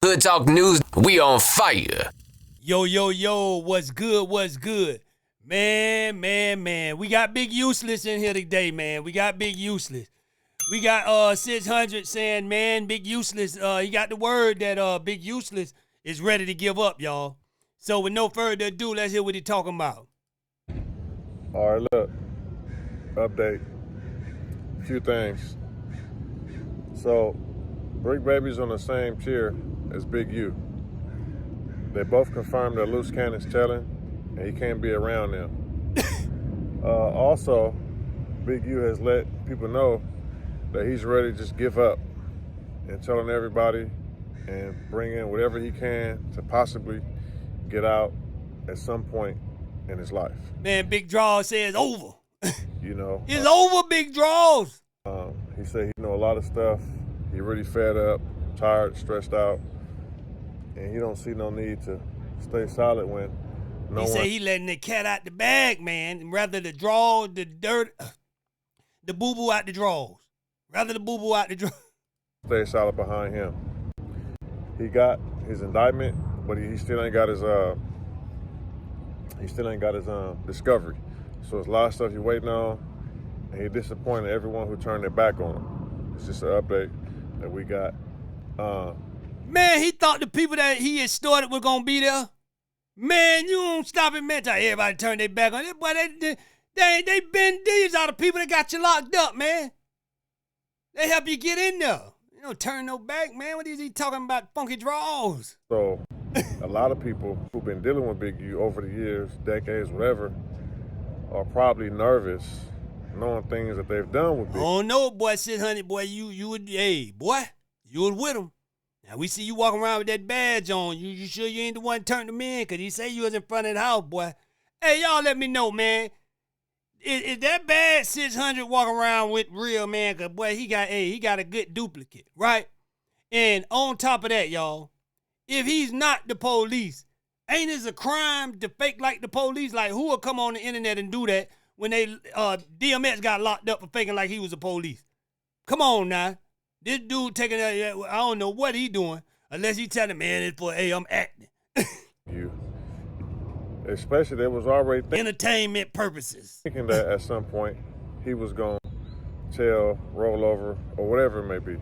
Hood Talk News, we on fire. Yo, yo, yo, what's good, what's good? Man. We got Big Useless in here today, man. We got Big Useless. We got 600 saying, man, Big Useless, he got the word that Big Useless is ready to give up, y'all. So with no further ado, let's hear what he talking about. All right, look, update, a few things. So, Brick Baby's on the same tier as Big U. They both confirmed that Loose Cannon's telling, and he can't be around them. Also, Big U has let people know that he's ready to just give up and telling everybody and bring in whatever he can to possibly get out at some point in his life. Man, Big Draws says over. You know, it's over, Big Draws. He said he know a lot of stuff. He really fed up, tired, stressed out, and he don't see no need to stay silent when no he one. Say he letting the cat out the bag, man. Rather the draw, the dirt, the boo boo out the drawers. Rather the boo boo out the drawers. Stay silent behind him. He got his indictment, but he still ain't got his discovery. So there's a lot of stuff he's waiting on, and he disappointed everyone who turned their back on him. It's just an update that we got. Man, he thought the people that he had started were gonna be there. Man, you don't stop it, man. Tell everybody turn their back on it. Boy, they been these are the people that got you locked up, man. They help you get in there. You don't turn no back, man. What is he talking about? Funky draws. So a lot of people who've been dealing with Big U over the years, decades, whatever, are probably nervous knowing things that they've done with Big U. Oh no, boy, 600, boy, you would, hey, boy, you was with him. Now we see you walking around with that badge on. You sure you ain't the one turned him in? Cause he say you was in front of the house, boy. Hey, y'all let me know, man. Is that bad 600 walking around with real, man? Cause boy, he got a good duplicate, right? And on top of that, y'all, if he's not the police, ain't it a crime to fake like the police? Like, who will come on the internet and do that when they DMX got locked up for faking like he was the police? Come on now. This dude taking I don't know what he doing unless he telling man it's for, hey, I'm acting. You. Especially there was already entertainment purposes. Thinking that at some point he was going to tell, roll over, or whatever it may be.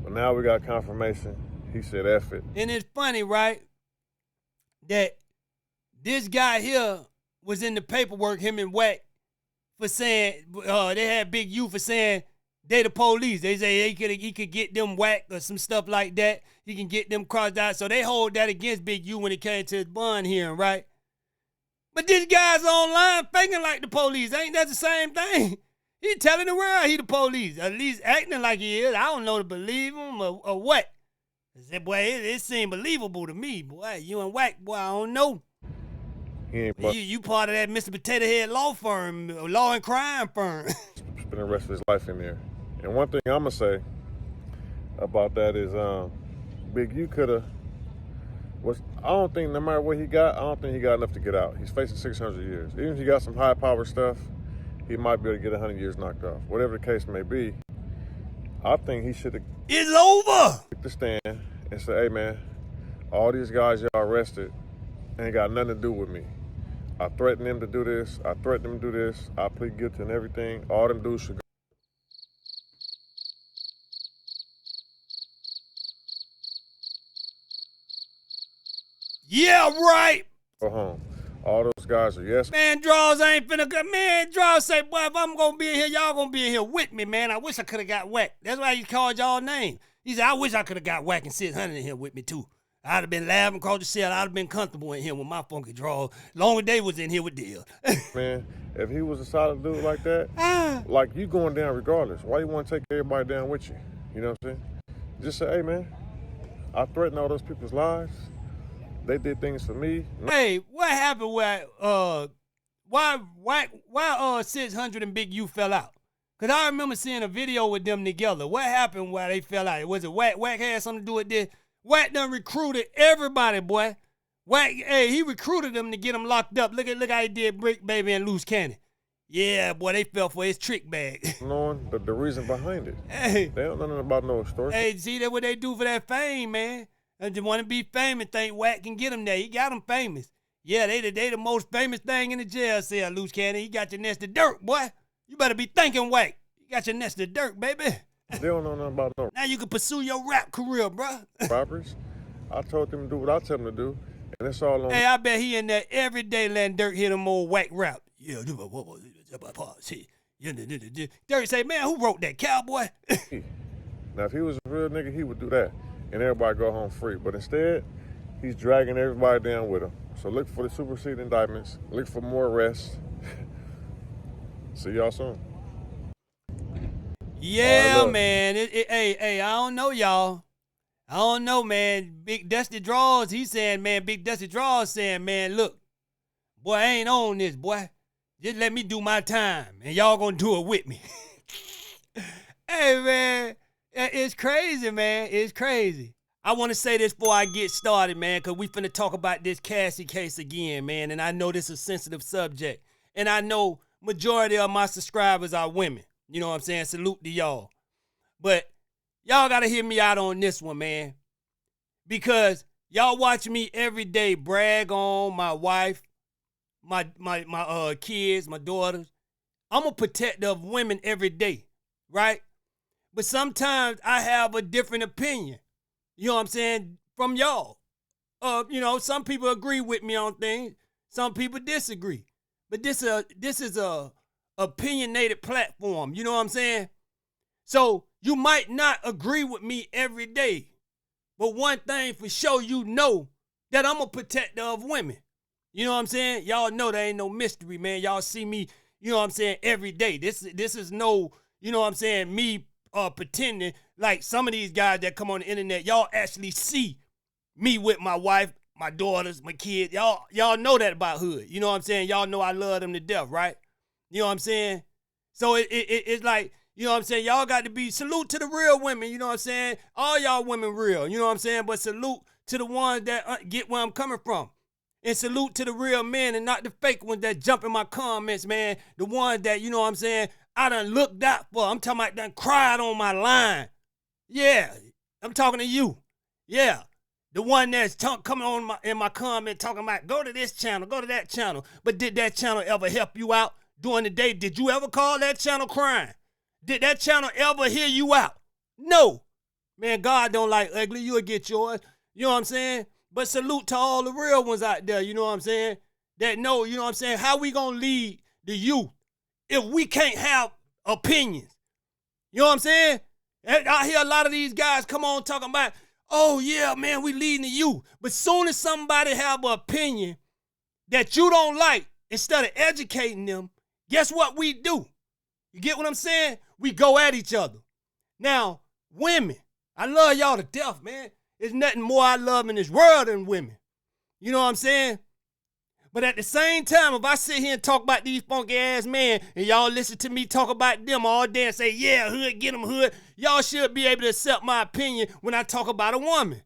But now we got confirmation. He said F it. And it's funny, right, that this guy here was in the paperwork, him and Wack, for saying, they had Big U for saying they the police. They say he could get them whacked or some stuff like that. He can get them crossed out. So they hold that against Big U when it came to his bond hearing, right? But this guy's online faking like the police. Ain't that the same thing? He telling the world he the police. At least acting like he is. I don't know to believe him or what. I said, boy, it seemed believable to me. Boy, you and Wack, boy, I don't know. You part of that Mr. Potato Head law firm, law and crime firm. Spend the rest of his life in there. And one thing I'm going to say about that is Big U could have, I don't think no matter what he got, I don't think he got enough to get out. He's facing 600 years. Even if he got some high power stuff, he might be able to get 100 years knocked off. Whatever the case may be, I think he should have. It's over. Took the stand and said, hey man, all these guys y'all arrested ain't got nothing to do with me. I threatened them to do this. I threatened them to do this. I plead guilty and everything. All them dudes should go. Yeah, right. Go home. All those guys are yes. Man, Draws ain't finna go. Man, Draws say, boy, if I'm gonna be in here, y'all gonna be in here with me, man. I wish I could have got Wack. That's why he called y'all name. He said, I wish I could have got Wack and 600 in here with me, too. I'd have been laughing across the cell. I'd have been comfortable in here with my funky draws. Long as they was in here with Dill. Man, if he was a solid dude like that, like you going down regardless. Why you want to take everybody down with you? You know what I'm saying? Just say, hey, man, I threatened all those people's lives. They did things for me. Hey, what happened with why 600 and Big U fell out? Cause I remember seeing a video with them together. What happened why they fell out? Was it Wack? Wack had something to do with this? Wack done recruited everybody, boy. Wack, hey, he recruited them to get them locked up. Look how he did Brick Baby and Loose Cannon. Yeah, boy, they fell for his trick bag. Knowing the reason behind it. Hey. They don't know nothing about no story. Hey, see, that's what they do for that fame, man. And just want to be famous, think Wack can get him there. He got him famous. Yeah, they the most famous thing in the jail cell, loose cannon. He got your nest of dirt, boy. You better be thinking, Wack. You got your nest of dirt, baby. They don't know nothing about no Now you can pursue your rap career, bro. robberies. I told them to do what I tell them to do, and it's all on. Hey, I bet he in there every day letting Dirt hit him old Wack rap. Yeah, Dirt say, man, who wrote that, cowboy? Now, if he was a real nigga, he would do that, and everybody go home free. But instead, he's dragging everybody down with him. So look for the superseding indictments. Look for more arrests. See y'all soon. Yeah, right, man. Hey, I don't know, y'all. I don't know, man. Big Dusty Draws, he's saying, man, Big Dusty Draws saying, man, look, boy, I ain't on this, boy. Just let me do my time, and y'all gonna do it with me. Hey, man, it's crazy, man. It's crazy. I want to say this before I get started, man, because we finna talk about this Cassie case again, man, and I know this is a sensitive subject, and I know majority of my subscribers are women. You know what I'm saying? Salute to y'all. But y'all got to hear me out on this one, man, because y'all watch me every day brag on my wife, my kids, my daughters. I'm a protector of women every day, right? But sometimes I have a different opinion. You know what I'm saying? From y'all. You know, some people agree with me on things. Some people disagree. But this is a opinionated platform. You know what I'm saying? So you might not agree with me every day. But one thing for sure, you know that I'm a protector of women. You know what I'm saying? Y'all know there ain't no mystery, man. Y'all see me, you know what I'm saying, every day. This is no, you know what I'm saying, me pretending like some of these guys that come on the internet. Y'all actually see me with my wife, my daughters, my kids. Y'all know that about Hood. You know what I'm saying? Y'all know I love them to death, right? You know what I'm saying? So it's like, you know what I'm saying? Y'all got to be, salute to the real women, you know what I'm saying? All y'all women real, you know what I'm saying? But salute to the ones that get where I'm coming from. And salute to the real men and not the fake ones that jump in my comments, man. The ones that, you know what I'm saying, I done looked out for. I'm talking about done cried on my line. Yeah, I'm talking to you. Yeah. The one that's coming on in my comment talking about go to this channel, go to that channel. But did that channel ever help you out during the day? Did you ever call that channel crying? Did that channel ever hear you out? No. Man, God don't like ugly. You'll get yours. You know what I'm saying? But salute to all the real ones out there, you know what I'm saying? That know, you know what I'm saying? How we gonna lead the youth if we can't have opinions? You know what I'm saying? I hear a lot of these guys come on talking about, oh yeah, man, we leading the youth. But soon as somebody have an opinion that you don't like, instead of educating them, guess what we do? You get what I'm saying? We go at each other. Now, women, I love y'all to death, man. There's nothing more I love in this world than women. You know what I'm saying? But at the same time, if I sit here and talk about these funky ass men and y'all listen to me talk about them all day and say, yeah, Hood, get them Hood, y'all should be able to accept my opinion when I talk about a woman.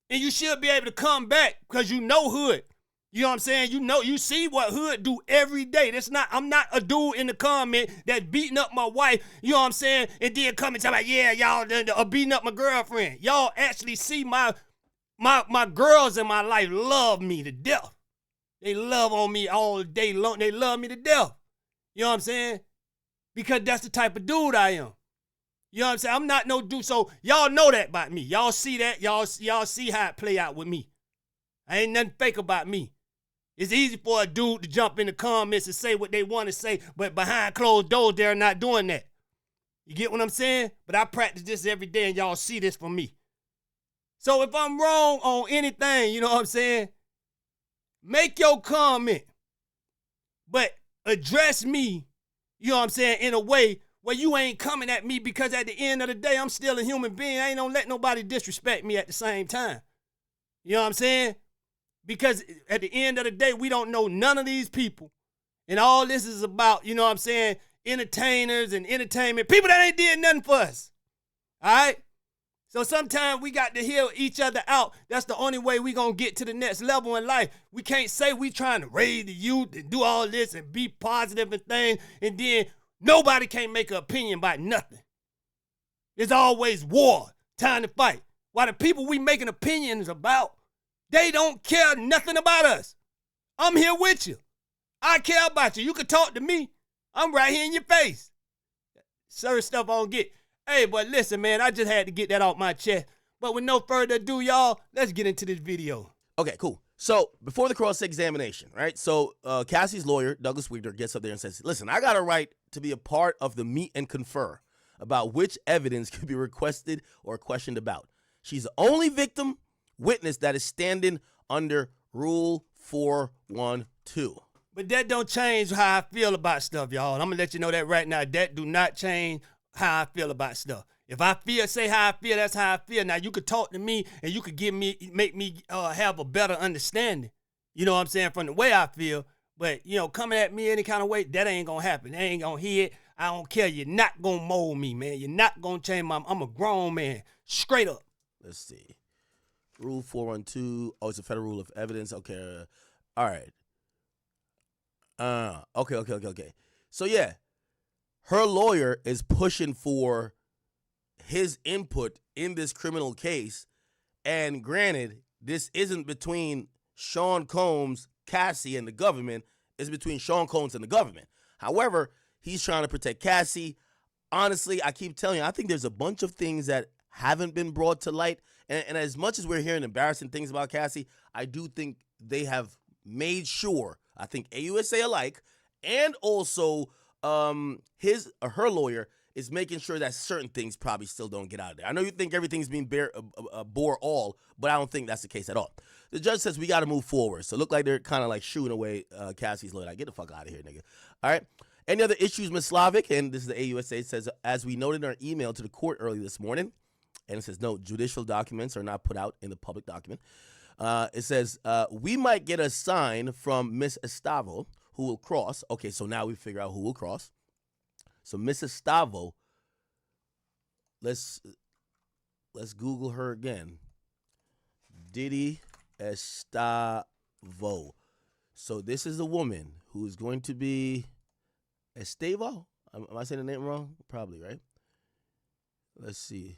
And you should be able to come back because you know Hood. You know what I'm saying? You know, you see what Hood do every day. I'm not a dude in the comment that beating up my wife, you know what I'm saying, and then come and tell me, yeah, y'all beating up my girlfriend. Y'all actually see my girls in my life love me to death. They love on me all day long. They love me to death. You know what I'm saying? Because that's the type of dude I am. You know what I'm saying? I'm not no dude. So y'all know that about me. Y'all see that. Y'all see how it play out with me. I ain't nothing fake about me. It's easy for a dude to jump in the comments and say what they want to say, but behind closed doors, they're not doing that. You get what I'm saying? But I practice this every day, and y'all see this from me. So if I'm wrong on anything, you know what I'm saying, make your comment, but address me, you know what I'm saying, in a way where you ain't coming at me, because at the end of the day, I'm still a human being. I ain't gonna let nobody disrespect me at the same time. You know what I'm saying? Because at the end of the day, we don't know none of these people. And all this is about, you know what I'm saying, entertainers and entertainment. People that ain't did nothing for us. All right? So sometimes we got to hear each other out. That's the only way we going to get to the next level in life. We can't say we trying to raise the youth and do all this and be positive and things, and then nobody can't make an opinion about nothing. There's always war, time to fight. while the people we making opinions about, they don't care nothing about us. I'm here with you. I care about you. You can talk to me. I'm right here in your face. Certain stuff I don't get. Hey, but listen, man, I just had to get that off my chest. But with no further ado, y'all, let's get into this video. Okay, cool. So before the cross-examination, right? So Cassie's lawyer, Douglas Wigner, gets up there and says, listen, I got a right to be a part of the meet and confer about which evidence could be requested or questioned about. She's the only victim witness that is standing under Rule 412. But that don't change how I feel about stuff, y'all. And I'm going to let you know that right now. That do not change how I feel about stuff. If I say how I feel, that's how I feel. Now, you could talk to me and you could make me have a better understanding, you know what I'm saying, from the way I feel. But, you know, coming at me any kind of way, that ain't going to happen. They ain't going to hear it. I don't care. You're not going to mold me, man. You're not going to change I'm a grown man. Straight up. Let's see. Rule 412. Oh, it's a federal rule of evidence. Okay. All right. Okay. So, yeah, her lawyer is pushing for his input in this criminal case. And granted, this isn't between Sean Combs, Cassie, and the government. It's between Sean Combs and the government. However, he's trying to protect Cassie. Honestly, I keep telling you, I think there's a bunch of things that haven't been brought to light. And as much as we're hearing embarrassing things about Cassie, I do think they have made sure, I think AUSA alike, and also her lawyer is making sure that certain things probably still don't get out of there. I know you think everything's being bore all, but I don't think that's the case at all. The judge says we got to move forward. So it look like they're kind of like shooing away Cassie's lawyer. Like, get the fuck out of here, nigga. All right. Any other issues, Ms. Slavic? And this is the AUSA. It says, as we noted in our email to the court early this morning, and it says, no, judicial documents are not put out in the public document. It says, we might get a sign from Miss Estavo who will cross. Okay, so now we figure out who will cross. So Miss Estavo, let's Google her again. Diddy Estavo. So this is a woman who is going to be Estavo. Am I saying the name wrong? Probably, right? Let's see.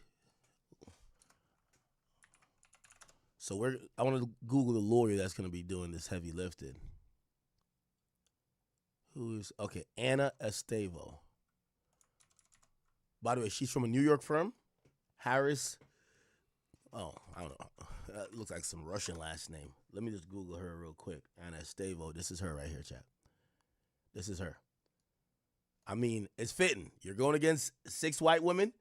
So I want to Google the lawyer that's going to be doing this heavy lifting. Okay, Anna Estavo. By the way, she's from a New York firm. Harris. Oh, I don't know. That looks like some Russian last name. Let me just Google her real quick. Anna Estavo. This is her right here, chat. This is her. I mean, it's fitting. You're going against 6 white women.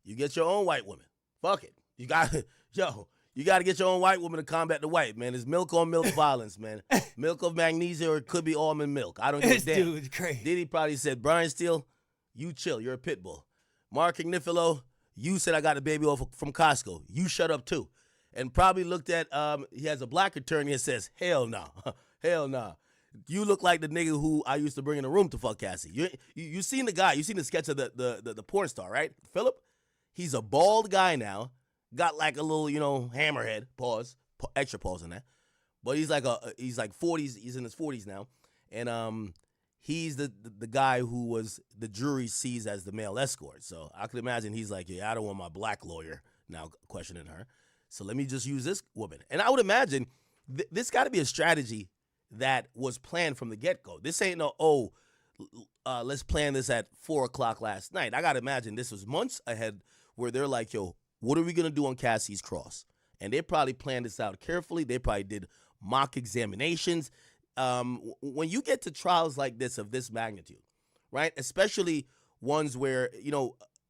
You get your own white woman. Fuck it. You got to get your own white woman to combat the white, man. It's milk on milk violence, man. Milk of magnesia, or it could be almond milk. I don't give a damn. This dude's crazy. Diddy probably said, Brian Steele, you chill. You're a pit bull. Mark Ignifilo, you said I got a baby off from Costco. You shut up, too. And probably looked at, he has a black attorney and says, hell no. Hell no. You look like the nigga who I used to bring in the room to fuck Cassie. You seen the guy. You seen the sketch of the porn star, right? Philip? He's a bald guy now. Got like a little, hammerhead. Pause. Extra pause on that. But he's like 40s. He's in his 40s now. And he's the guy who was the jury sees as the male escort. So I could imagine he's like, yeah, I don't want my black lawyer now questioning her. So let me just use this woman. And I would imagine this got to be a strategy that was planned from the get-go. This ain't no, let's plan this at 4 o'clock last night. I got to imagine this was months ahead where they're like, yo, what are we going to do on Cassie's cross? And they probably planned this out carefully. They probably did mock examinations. When you get to trials like this of this magnitude, right, especially ones where,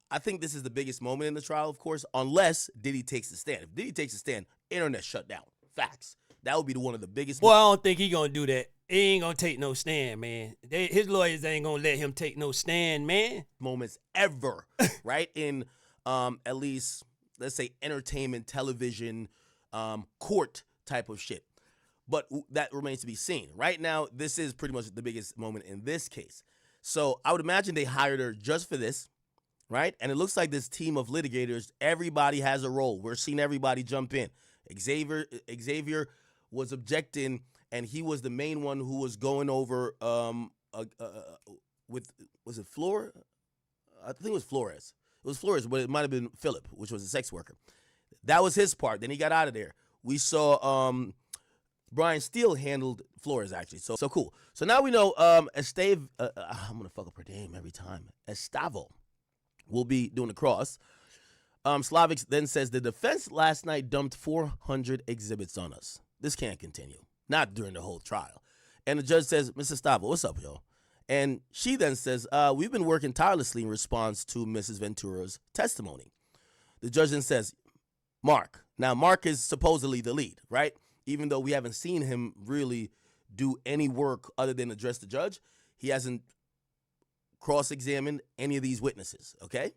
I think this is the biggest moment in the trial, of course, unless Diddy takes the stand. If Diddy takes the stand, internet shut down. Facts. That would be one of the biggest. Well, I don't think he going to do that. He ain't going to take no stand, man. His lawyers ain't going to let him take no stand, man. Moments ever, right? In at least, let's say, entertainment, television, court type of shit. But that remains to be seen. Right now, this is pretty much the biggest moment in this case. So I would imagine they hired her just for this, right? And it looks like this team of litigators, everybody has a role. We're seeing everybody jump in. Xavier was objecting, and he was the main one who was going over was it Flora? I think it was Flores. It was Flores, but it might have been Philip, which was a sex worker. That was his part. Then he got out of there. We saw Brian Steele handled Flores, actually. So cool. So now we know I'm going to fuck up her name every time. Estavo will be doing the cross. Slavic then says, the defense last night dumped 400 exhibits on us. This can't continue. Not during the whole trial. And the judge says, Mrs. Estavo, what's up, yo? And she then says, we've been working tirelessly in response to Mrs. Ventura's testimony. The judge then says, Mark. Now, Mark is supposedly the lead, right? Even though we haven't seen him really do any work other than address the judge, he hasn't cross-examined any of these witnesses, okay?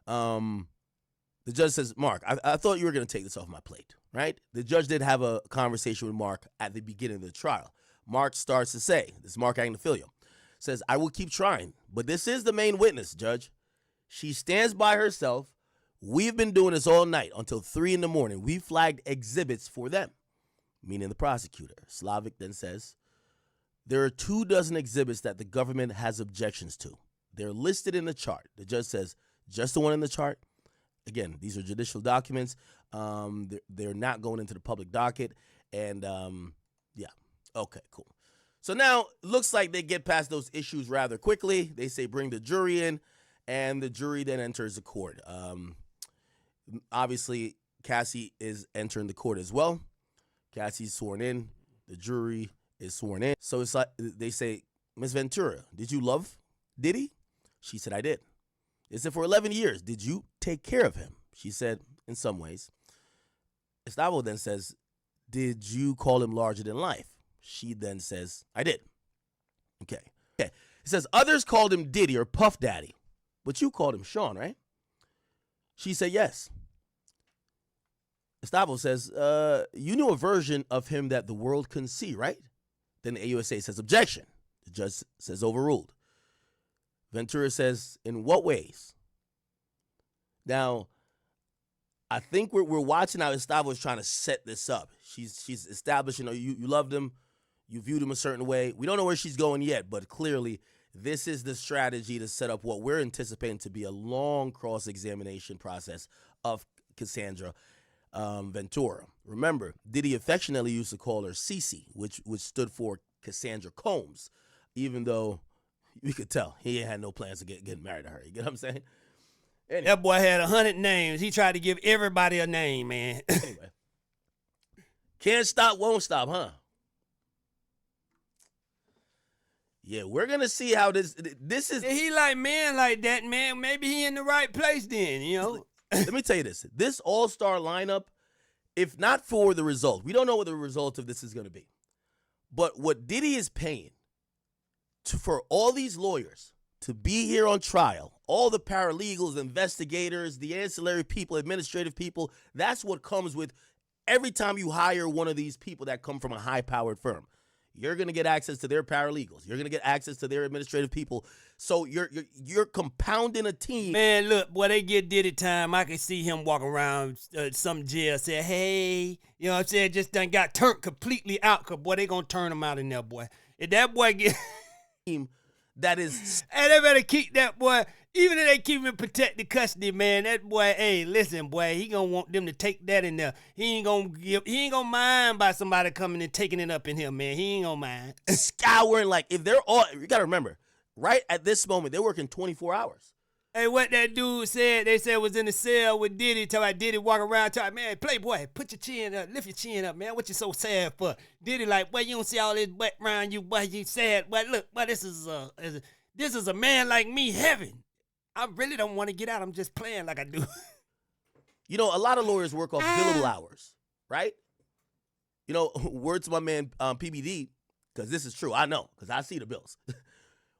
The judge says, Mark, I thought you were going to take this off my plate, right? The judge did have a conversation with Mark at the beginning of the trial. Mark starts to say, this is Mark Agnifilio, says, I will keep trying, but this is the main witness, Judge. She stands by herself. We've been doing this all night until 3 in the morning. We flagged exhibits for them, meaning the prosecutor. Slavic then says, there are 24 exhibits that the government has objections to. They're listed in the chart. The judge says, just the one in the chart? Again, these are judicial documents. They're not going into the public docket. And, yeah. Okay, cool. So now, looks like they get past those issues rather quickly. They say bring the jury in, and the jury then enters the court. Obviously, Cassie is entering the court as well. Cassie's sworn in. The jury is sworn in. So it's like they say, Ms. Ventura, did you love Diddy? She said, I did. They said, for 11 years, did you take care of him? She said, in some ways. Estavo then says, did you call him larger than life? She then says, I did. Okay. It says, others called him Diddy or Puff Daddy, but you called him Sean, right? She said, yes. Estavo says, you knew a version of him that the world couldn't see, right? Then the AUSA says, objection. The judge says, overruled. Ventura says, in what ways? Now, I think we're watching how Estavo is trying to set this up. She's establishing, you loved him, you viewed him a certain way. We don't know where she's going yet, but clearly this is the strategy to set up what we're anticipating to be a long cross-examination process of Cassandra Ventura. Remember, Diddy affectionately used to call her Cece, which stood for Cassandra Combs, even though you could tell he had no plans to get married to her. You get what I'm saying? Anyway. That boy had 100 names. He tried to give everybody a name, man. Anyway. Can't stop, won't stop, huh? Yeah, we're going to see how this is. He like men like that, man. Maybe he in the right place then, you know? Let me tell you this. This all-star lineup, if not for the result, we don't know what the result of this is going to be. But what Diddy is paying for all these lawyers to be here on trial, all the paralegals, investigators, the ancillary people, administrative people, that's what comes with every time you hire one of these people that come from a high-powered firm. You're going to get access to their paralegals. You're going to get access to their administrative people. So you're compounding a team. Man, look, boy, they get Diddy time. I can see him walking around some jail, say, hey, you know what I'm saying, just done got turned completely out, because, boy, they going to turn him out in there, boy. If that boy get... that is... Hey, they better keep that boy, even if they keep him in protected custody, man, that boy, hey, listen, boy, he gonna want them to take that in there. He ain't gonna mind by somebody coming and taking it up in here, man. He ain't gonna mind. Scouring, like, if they're all... You gotta remember, right at this moment, they're working 24 hours. Hey, what that dude said, they said was in the cell with Diddy, talking about Diddy walking around, talking, man, Playboy, put your chin up, lift your chin up, man. What you so sad for? Diddy like, boy, you don't see all this butt around you, boy, you sad. Boy, look, boy, this is a man like me, heaven. I really don't want to get out. I'm just playing like I do. You know, a lot of lawyers work off billable hours, right? You know, word to my man PBD, because this is true. I know, because I see the bills.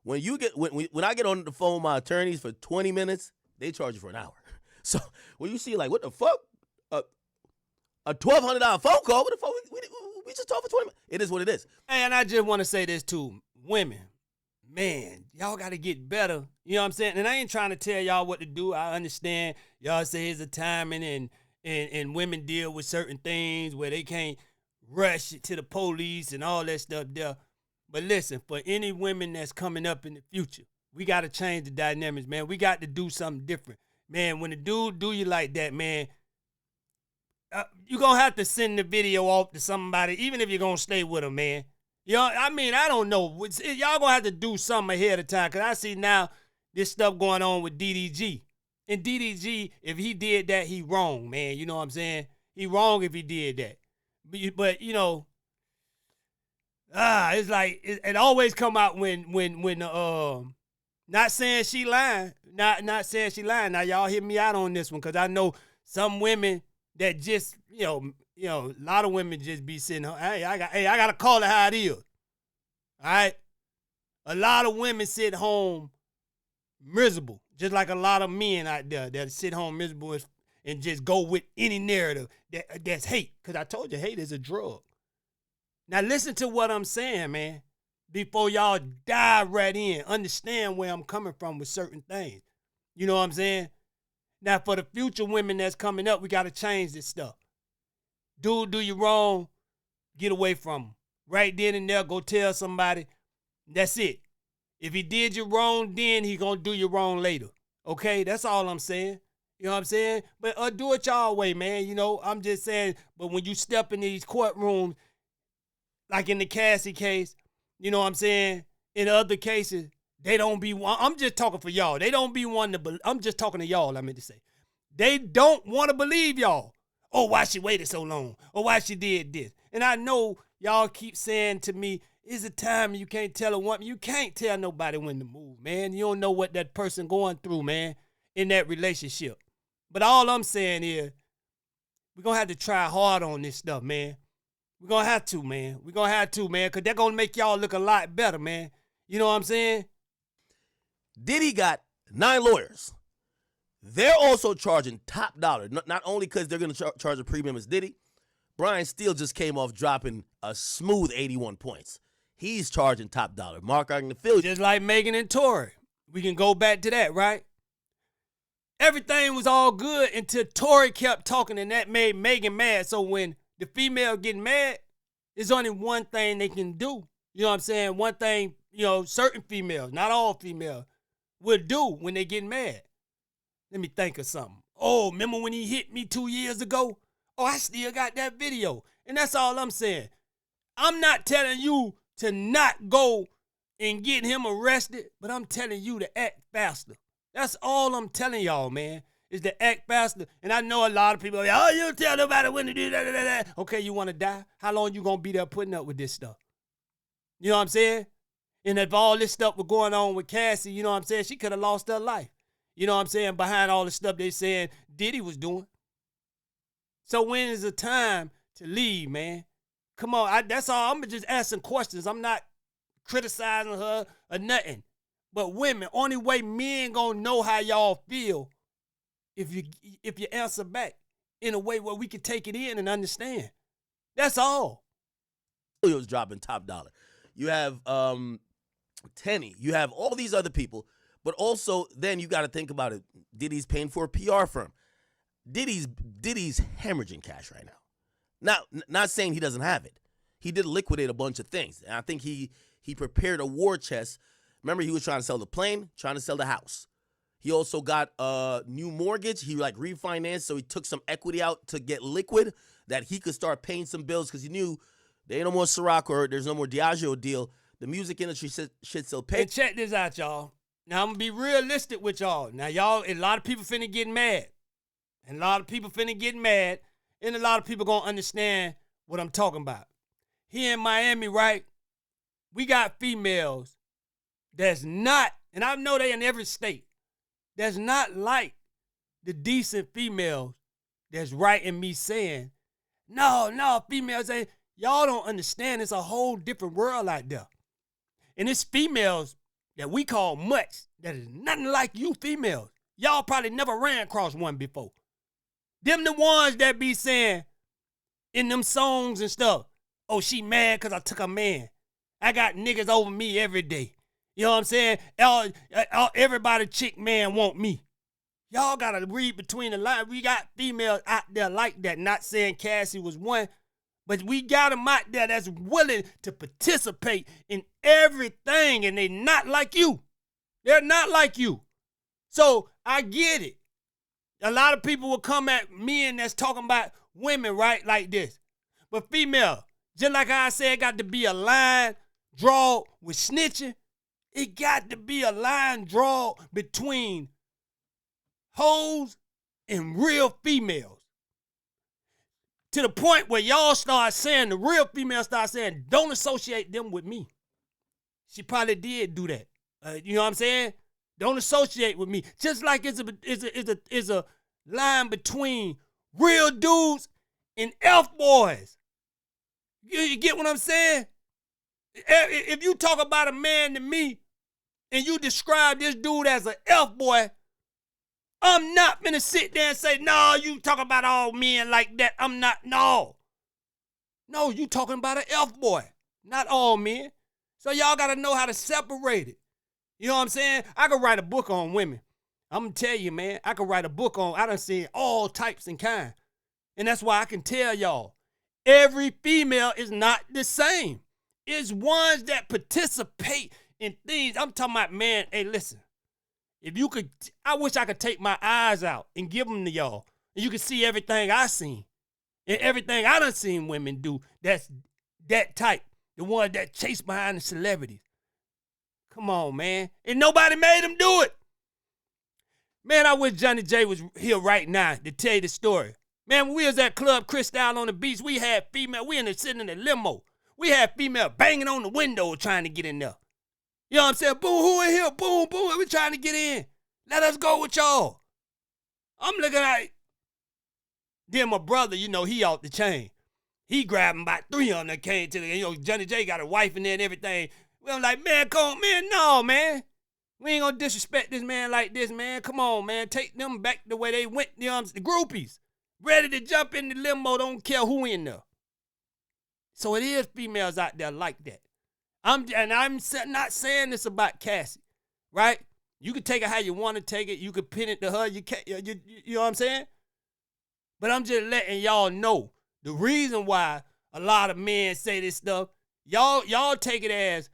When I get on the phone with my attorneys for 20 minutes, they charge you for an hour. So when you see like, what the fuck? A $1,200 phone call? What the fuck? We just talked for 20 minutes. It is what it is. Hey, and I just want to say this too. Women, man, y'all got to get better. You know what I'm saying? And I ain't trying to tell y'all what to do. I understand. Y'all say it's a timing and women deal with certain things where they can't rush it to the police and all that stuff there. But listen, for any women that's coming up in the future, we got to change the dynamics, man. We got to do something different. Man, when a dude do you like that, man, you're going to have to send the video off to somebody, even if you're going to stay with them, man. You know, I mean, I don't know. Y'all going to have to do something ahead of time, because I see now this stuff going on with DDG. And DDG, if he did that, he wrong, man. You know what I'm saying? He wrong if he did that. But you know, it's like, it always come out when not saying she lying. Not saying she lying. Now, y'all hear me out on this one, because I know some women that just, you know, a lot of women just be sitting home. Hey, I got to call it how it is. All right? A lot of women sit home miserable, just like a lot of men out there that sit home miserable and just go with any narrative that's hate. Because I told you, hate is a drug. Now, listen to what I'm saying, man, before y'all dive right in. Understand where I'm coming from with certain things. You know what I'm saying? Now, for the future women that's coming up, we got to change this stuff. Dude, do you wrong, get away from him. Right then and there, go tell somebody. That's it. If he did you wrong then, he going to do you wrong later. Okay? That's all I'm saying. You know what I'm saying? But do it y'all way, man. You know, I'm just saying, but when you step in these courtrooms, like in the Cassie case, you know what I'm saying? In other cases, they don't be one. I'm just talking for y'all. They don't be one to I'm just talking to y'all, I meant to say. They don't want to believe y'all. Oh, why she waited so long? Or why she did this? And I know y'all keep saying to me, is it time you can't tell a woman? You can't tell nobody when to move, man. You don't know what that person going through, man, in that relationship. But all I'm saying is, we're going to have to try hard on this stuff, man. We're going to have to, man. We're going to have to, man, because they're going to make y'all look a lot better, man. You know what I'm saying? Diddy got 9 lawyers. They're also charging top dollar, not only because they're going to charge a premium as Diddy. Brian Steele just came off dropping a smooth 81 points. He's charging top dollar. Mark Agnifilo. Just like Megan and Tory. We can go back to that, right? Everything was all good until Tory kept talking, and that made Megan mad. So when the female getting mad, there's only one thing they can do. You know what I'm saying? One thing, you know, certain females, not all females, will do when they get mad. Let me think of something. Oh, remember when he hit me 2 years ago? Oh, I still got that video. And that's all I'm saying. I'm not telling you to not go and get him arrested, but I'm telling you to act faster. That's all I'm telling y'all, man, is to act faster. And I know a lot of people are like, oh, you don't tell nobody when to do that. Okay, you want to die? How long you going to be there putting up with this stuff? You know what I'm saying? And if all this stuff was going on with Cassie, you know what I'm saying, she could have lost her life. You know what I'm saying? Behind all the stuff they saying Diddy was doing. So when is the time to leave, man? Come on. That's all. I'm just asking questions. I'm not criticizing her or nothing. But women, only way men gonna know how y'all feel if you answer back in a way where we can take it in and understand. That's all. He was dropping top dollar. You have Tenny. You have all these other people. But also, then you got to think about it. Diddy's paying for a PR firm. Diddy's hemorrhaging cash right now. Not saying he doesn't have it. He did liquidate a bunch of things. And I think he prepared a war chest. Remember, he was trying to sell the plane, trying to sell the house. He also got a new mortgage. He refinanced, so he took some equity out to get liquid that he could start paying some bills because he knew there ain't no more Ciroc or there's no more Diageo deal. The music industry should still pay. And check this out, y'all. Now, I'm going to be realistic with y'all. Now, y'all, a lot of people finna get mad. And a lot of people finna get mad. And a lot of people going to understand what I'm talking about. Here in Miami, right, we got females that's not, and I know they in every state, that's not like the decent females that's writing me saying, no, females ain't, y'all don't understand. It's a whole different world out there. And it's females that we call mutts that is nothing like you females. Y'all probably never ran across one before. Them the ones that be saying in them songs and stuff, oh, she mad because I took a man. I got niggas over me every day. You know what I'm saying? Everybody chick man want me. Y'all got to read between the lines. We got females out there like that, not saying Cassie was one, but we got them out there that's willing to participate in everything, and they not like you. They're not like you. So I get it. A lot of people will come at men that's talking about women, right, like this. But female, just like I said, got to be a line drawn with snitching. It got to be a line drawn between hoes and real females. To the point where y'all start saying, the real females start saying, don't associate them with me. She probably did do that. You know what I'm saying? Don't associate with me. Just like it's a line between real dudes and elf boys. You get what I'm saying? If you talk about a man to me and you describe this dude as an elf boy, I'm not gonna sit there and say, no, you talking about all men like that. I'm not, no. No, you talking about an elf boy, not all men. So y'all gotta know how to separate it. You know what I'm saying? I could write a book on women. I'm gonna tell you, man, I could write a book on, I done seen all types and kind. And that's why I can tell y'all, every female is not the same. It's ones that participate in things. I'm talking about, man, hey, listen. If you could, I wish I could take my eyes out and give them to y'all. And you could see everything I seen. And everything I done seen women do that's that type. The ones that chase behind the celebrities. Come on, man. And nobody made them do it. Man, I wish Johnny J was here right now to tell you the story. Man, when we was at Club Cristal on the beach, we had female, sitting in the limo. We had female banging on the window trying to get in there. You know what I'm saying? Boom, who in here? Boom, boom, we trying to get in. Let us go with y'all. I'm looking like, then my brother, you know, he off the chain. He grabbing about 3 of them that came to the, you know, Johnny J got a wife in there and everything. We was like, man, come on, man, no, man. We ain't gonna disrespect this man like this, man. Come on, man. Take them back the way they went, you know, the groupies. Ready to jump in the limo, don't care who in there. So it is females out there like that. I'm not saying this about Cassie, right? You can take it how you want to take it. You can pin it to her. You know what I'm saying? But I'm just letting y'all know the reason why a lot of men say this stuff. Y'all take it as,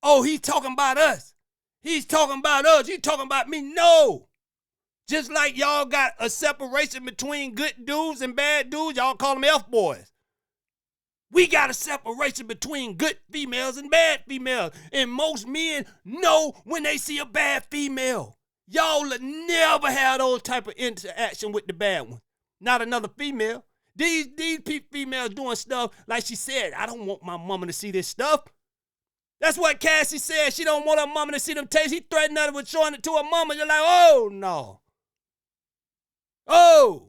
oh, he's talking about us. He's talking about us. He's talking about me. No. Just like y'all got a separation between good dudes and bad dudes, y'all call them elf boys. We got a separation between good females and bad females. And most men know when they see a bad female. Y'all never have those type of interaction with the bad one. Not another female. These females doing stuff, like she said, I don't want my mama to see this stuff. That's what Cassie said. She don't want her mama to see them tapes. He threatened her with showing it to her mama. You're like, oh, no. Oh.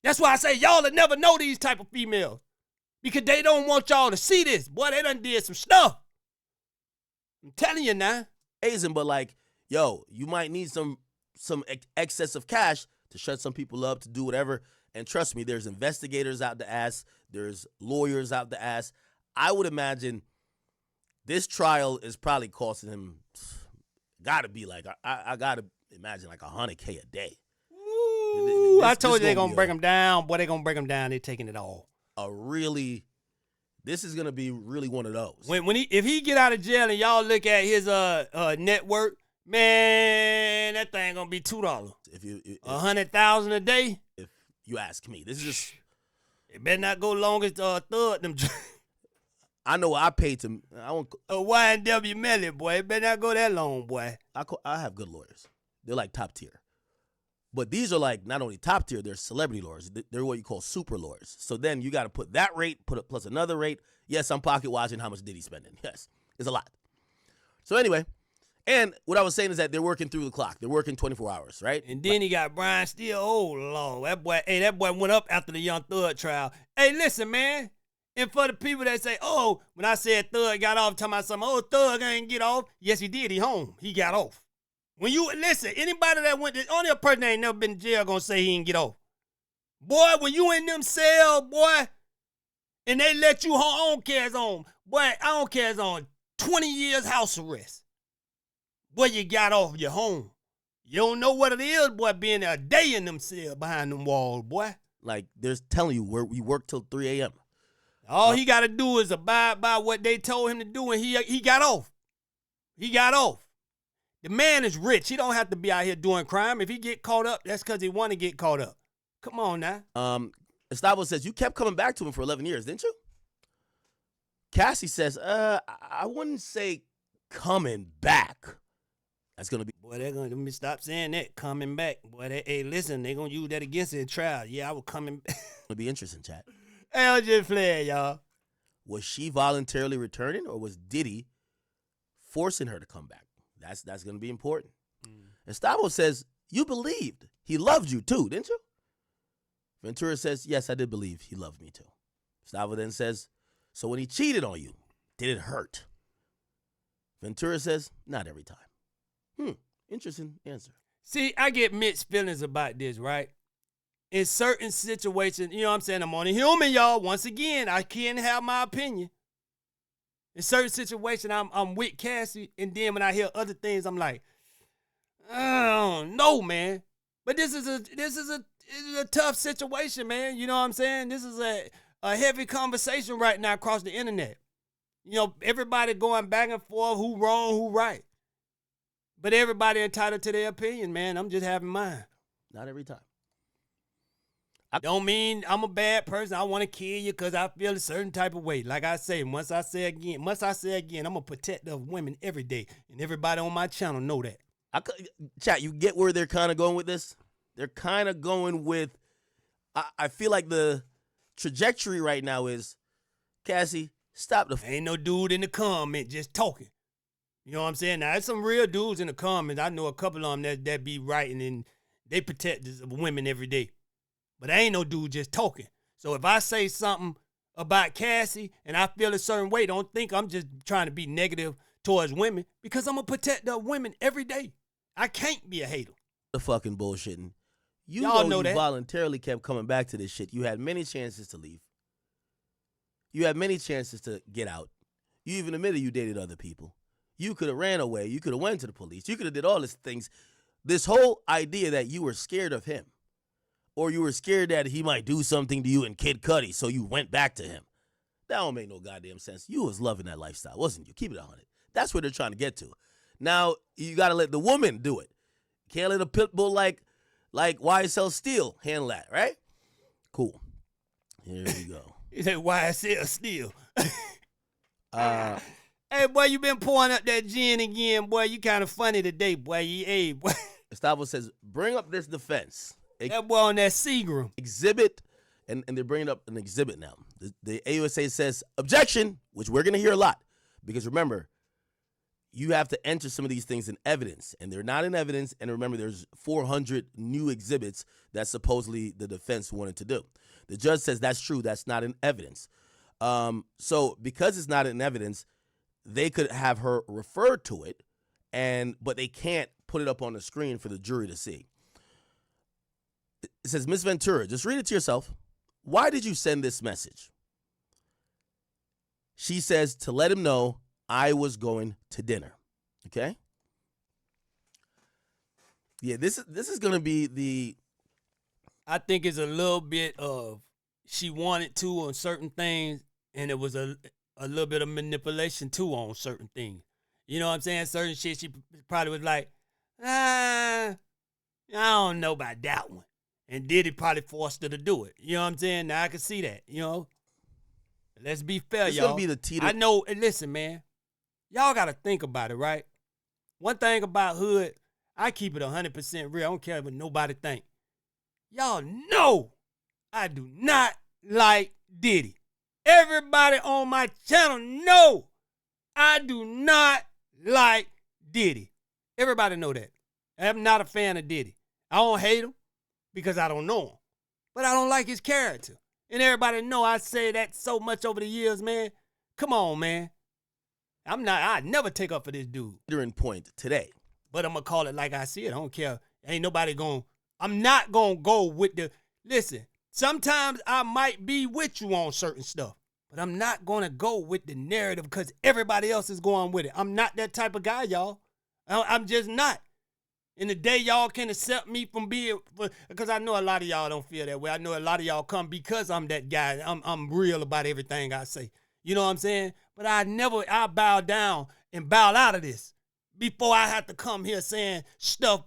That's why I say y'all will never know these type of females. Because they don't want y'all to see this. Boy, they done did some stuff. I'm telling you now. Amazing, but like, yo, you might need some excess of cash to shut some people up, to do whatever. And trust me, there's investigators out the ass. There's lawyers out the ass. I would imagine this trial is probably costing him, gotta be like, I gotta imagine like $100K a day. Ooh, I told you they gonna break him down. Boy, they gonna break him down. They taking it all. This is gonna be really one of those. If he get out of jail and y'all look at his net worth, man, that thing gonna be $2. If $100,000 a day. If you ask me, this is just. It better not go long as Thug them. I know I paid him. I won't. A Y&W Melly, boy. It better not go that long, boy. I have good lawyers. They're like top tier. But these are like not only top tier, they're celebrity lawyers. They're what you call super lawyers. So then you got to put that rate, put it plus another rate. Yes, I'm pocket watching how much Diddy spending. Yes, it's a lot. So anyway, and what I was saying is that they're working through the clock. They're working 24 hours, right? And then he got Brian Steele. Oh, Lord. That boy went up after the Young Thug trial. Hey, listen, man. And for the people that say, oh, when I said Thug got off, talking about something, oh, Thug ain't get off. Yes, he did. He home. He got off. When you, listen, anybody that went, only a person that ain't never been in jail gonna say he didn't get off. Boy, when you in them cell, boy, and they let you home, I don't care it's on, boy, I don't care it's on 20 years house arrest. Boy, you got off your home. You don't know what it is, boy, being a day in them cell behind them walls, boy. Like, they're telling you, we work till 3 a.m. All he got to do is abide by what they told him to do, and he got off. He got off. The man is rich. He don't have to be out here doing crime. If he get caught up, that's because he want to get caught up. Come on now. Gustavo says, you kept coming back to him for 11 years, didn't you? Cassie says, I wouldn't say coming back. That's going to be. Boy, they're going to stop saying that, coming back. Boy, hey, listen, they're going to use that against it in trial. Yeah, I was coming back. It'll be interesting, chat. Hey, I'm just playing, y'all. Was she voluntarily returning, or was Diddy forcing her to come back? That's going to be important. Gustavo says, you believed he loved you too, didn't you? Ventura says, yes, I did believe he loved me too. Gustavo then says, so when he cheated on you, did it hurt? Ventura says, not every time. Interesting answer. See, I get mixed feelings about this, right? In certain situations, you know what I'm saying? I'm only human, y'all. Once again, I can't have my opinion. In certain situations, I'm with Cassie, and then when I hear other things, I'm like, I don't know, man. But this is a tough situation, man. You know what I'm saying? This is a heavy conversation right now across the internet. You know, everybody going back and forth, who wrong, who right. But everybody entitled to their opinion, man. I'm just having mine. Not every time. Don't mean I'm a bad person. I want to kill you because I feel a certain type of way. Like I say, must I say again, I'm a protector of women every day. And everybody on my channel know that. Chat, you get where they're kind of going with this? They're kind of going with, I feel like the trajectory right now is, Cassie, stop the. Ain't no dude in the comment just talking. You know what I'm saying? Now, there's some real dudes in the comments. I know a couple of them that be writing, and they protect women every day. But ain't no dude just talking. So if I say something about Cassie and I feel a certain way, don't think I'm just trying to be negative towards women, because I'm a protector of women every day. I can't be a hater. The fucking bullshitting. Y'all know you that. Voluntarily kept coming back to this shit. You had many chances to leave. You had many chances to get out. You even admitted you dated other people. You could have ran away. You could have went to the police. You could have did all these things. This whole idea that you were scared of him, or you were scared that he might do something to you in Kid Cudi, so you went back to him. That don't make no goddamn sense. You was loving that lifestyle, wasn't you? Keep it 100. That's what they're trying to get to. Now, you got to let the woman do it. Can't let a pit bull like YSL Steel handle that, right? Cool. Here we go. He said YSL Steel. Hey, boy, you been pouring up that gin again, boy. You kind of funny today, boy. Hey, boy. Gustavo says, bring up this defense. That boy on that Seagram. Exhibit, and they're bringing up an exhibit now. The AUSA says, objection, which we're going to hear a lot. Because remember, you have to enter some of these things in evidence, and they're not in evidence. And remember, there's 400 new exhibits that supposedly the defense wanted to do. The judge says that's true. That's not in evidence. So because it's not in evidence, they could have her refer to it, but they can't put it up on the screen for the jury to see. It says, Miss Ventura, just read it to yourself. Why did you send this message? She says, to let him know I was going to dinner. Okay? Yeah, this is going to be the... I think it's a little bit of she wanted to on certain things, and it was a little bit of manipulation too on certain things. You know what I'm saying? Certain shit she probably was like, I don't know about that one. And Diddy probably forced her to do it. You know what I'm saying? Now I can see that, you know? Let's be fair, It's y'all. going to be the teeter. I know, and listen, man. Y'all got to think about it, right? One thing about Hood, I keep it 100% real. I don't care what nobody think. Y'all know I do not like Diddy. Everybody on my channel know I do not like Diddy. Everybody know that. I'm not a fan of Diddy. I don't hate him because I don't know him. But I don't like his character. And everybody know I say that so much over the years, man. Come on, man. I'd never take up for this dude. Point today. But I'm going to call it like I see it. I don't care. Ain't nobody I'm not going to go with listen, sometimes I might be with you on certain stuff, but I'm not going to go with the narrative because everybody else is going with it. I'm not that type of guy, y'all. I'm just not. In the day y'all can accept me from being, because I know a lot of y'all don't feel that way. I know a lot of y'all come because I'm that guy. I'm real about everything I say. You know what I'm saying? But I bow down and bow out of this before I have to come here saying stuff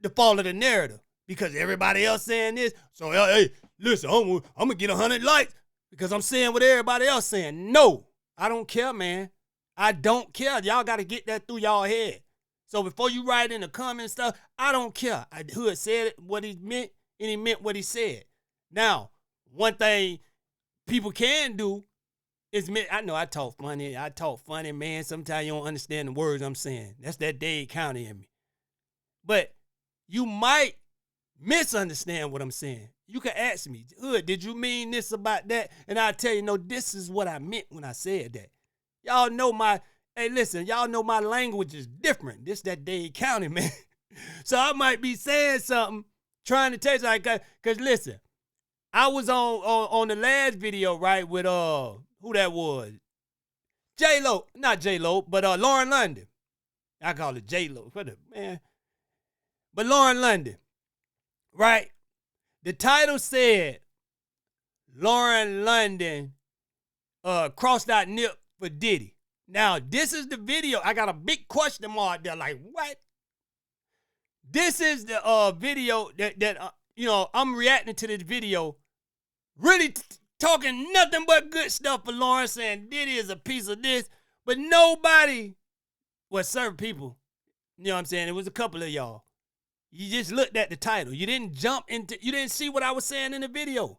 to fall of the narrative because everybody else saying this. So, hey, listen, I'm going to get 100 likes because I'm saying what everybody else saying. No, I don't care, man. I don't care. Y'all got to get that through y'all head. So before you write in the comments stuff, I don't care. Hood said what he meant, and he meant what he said. Now, one thing people can do is, I know I talk funny, man. Sometimes you don't understand the words I'm saying. That's that Dade County in me. But you might misunderstand what I'm saying. You can ask me, Hood, did you mean this about that? And I'll tell you, no, this is what I meant when I said that. Y'all know y'all know my language is different. This that Dade County, man. So I might be saying something, trying to tell you something, because listen, I was on the last video, right, with who that was? J-Lo, not J-Lo, but Lauren London. I call it J-Lo, man. But Lauren London, right? The title said Lauren London crossed out Nip for Diddy. Now, this is the video. I got a big question mark there, like, what? This is the video that I'm reacting to this video, really talking nothing but good stuff for Lauren, saying Diddy is a piece of this, but nobody, certain people, you know what I'm saying? It was a couple of y'all. You just looked at the title. You didn't you didn't see what I was saying in the video.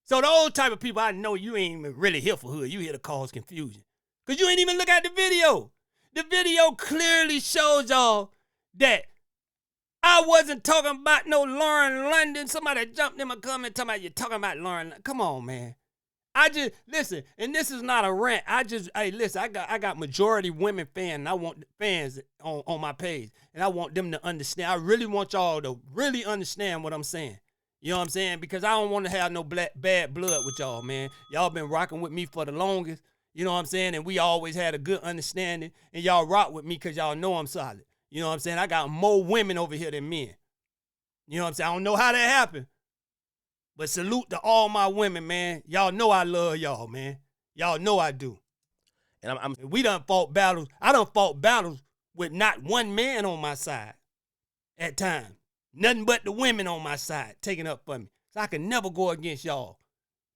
So the old type of people, I know you ain't even really here for Hood. You here to cause confusion. Because you ain't even look at the video. The video clearly shows y'all that I wasn't talking about no Lauren London. Somebody jumped in my comment talking about you talking about Lauren London. Come on, man. Listen, and this is not a rant. Listen, I got majority women fans, and I want fans on my page, and I want them to understand. I really want y'all to really understand what I'm saying. You know what I'm saying? Because I don't want to have no bad blood with y'all, man. Y'all been rocking with me for the longest. You know what I'm saying? And we always had a good understanding, and y'all rock with me because y'all know I'm solid. You know what I'm saying? I got more women over here than men. You know what I'm saying? I don't know how that happened. But salute to all my women, man. Y'all know I love y'all, man. Y'all know I do. And we done fought battles. I done fought battles with not one man on my side at times. Nothing but the women on my side taking up for me. So I can never go against y'all.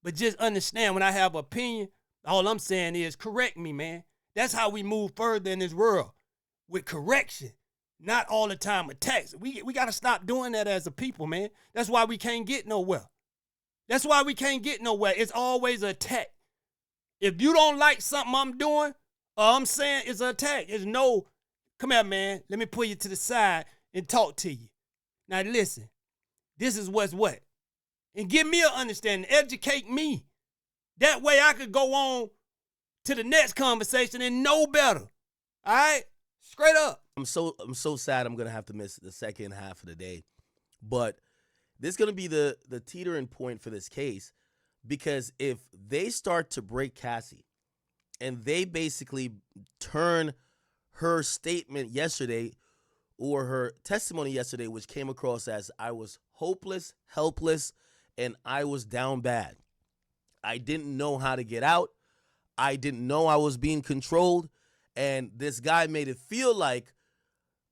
But just understand, when I have an opinion, all I'm saying is correct me, man. That's how we move further in this world, with correction. Not all the time attacks. We got to stop doing that as a people, man. That's why we can't get nowhere. That's why we can't get nowhere. It's always an attack. If you don't like something I'm doing, I'm saying it's an attack. It's no, come here, man. Let me pull you to the side and talk to you. Now listen, this is what's what. And give me an understanding. Educate me. That way I could go on to the next conversation and know better. All right? Straight up. I'm so sad I'm gonna have to miss the second half of the day. But this is gonna be the teetering point for this case, because if they start to break Cassie and they basically turn her statement yesterday or her testimony yesterday, which came across as I was hopeless, helpless, and I was down bad. I didn't know how to get out. I didn't know I was being controlled. And this guy made it feel like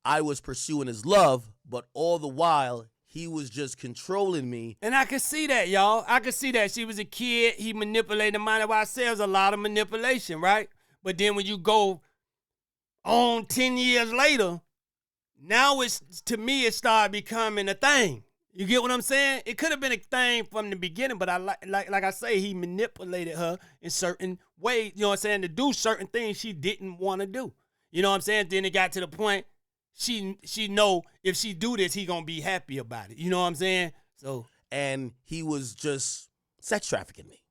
I was pursuing his love, but all the while, he was just controlling me. And I could see that, y'all. I could see that. She was a kid. He manipulated mind. Why I say there's a lot of manipulation, right? But then when you go on 10 years later, now to me, it started becoming a thing. You get what I'm saying? It could have been a thing from the beginning, but like I say, he manipulated her in certain ways, you know what I'm saying, to do certain things she didn't want to do. You know what I'm saying? Then it got to the point she know if she do this, he gonna be happy about it. You know what I'm saying? So, and he was just sex trafficking me,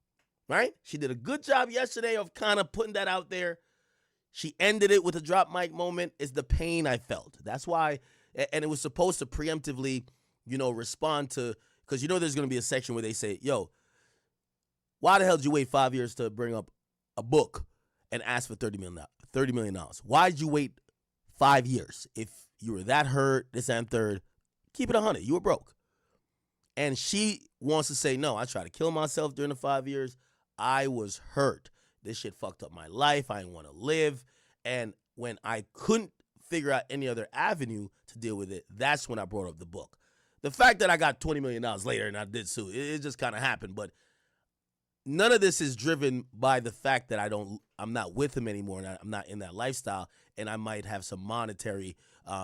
right? She did a good job yesterday of kind of putting that out there. She ended it with a drop mic moment. It's the pain I felt. That's why, and it was supposed to preemptively, respond to, because there's going to be a section where they say, yo, why the hell did you wait 5 years to bring up a book and ask for $30 million? Why did you wait 5 years? If you were that hurt, this and third, keep it 100. You were broke. And she wants to say, no, I tried to kill myself during the 5 years. I was hurt. This shit fucked up my life. I didn't want to live. And when I couldn't figure out any other avenue to deal with it, that's when I brought up the book. The fact that I got $20 million later and I did sue, it just kind of happened. But none of this is driven by the fact that I'm not with him anymore and I'm not in that lifestyle and I might have some monetary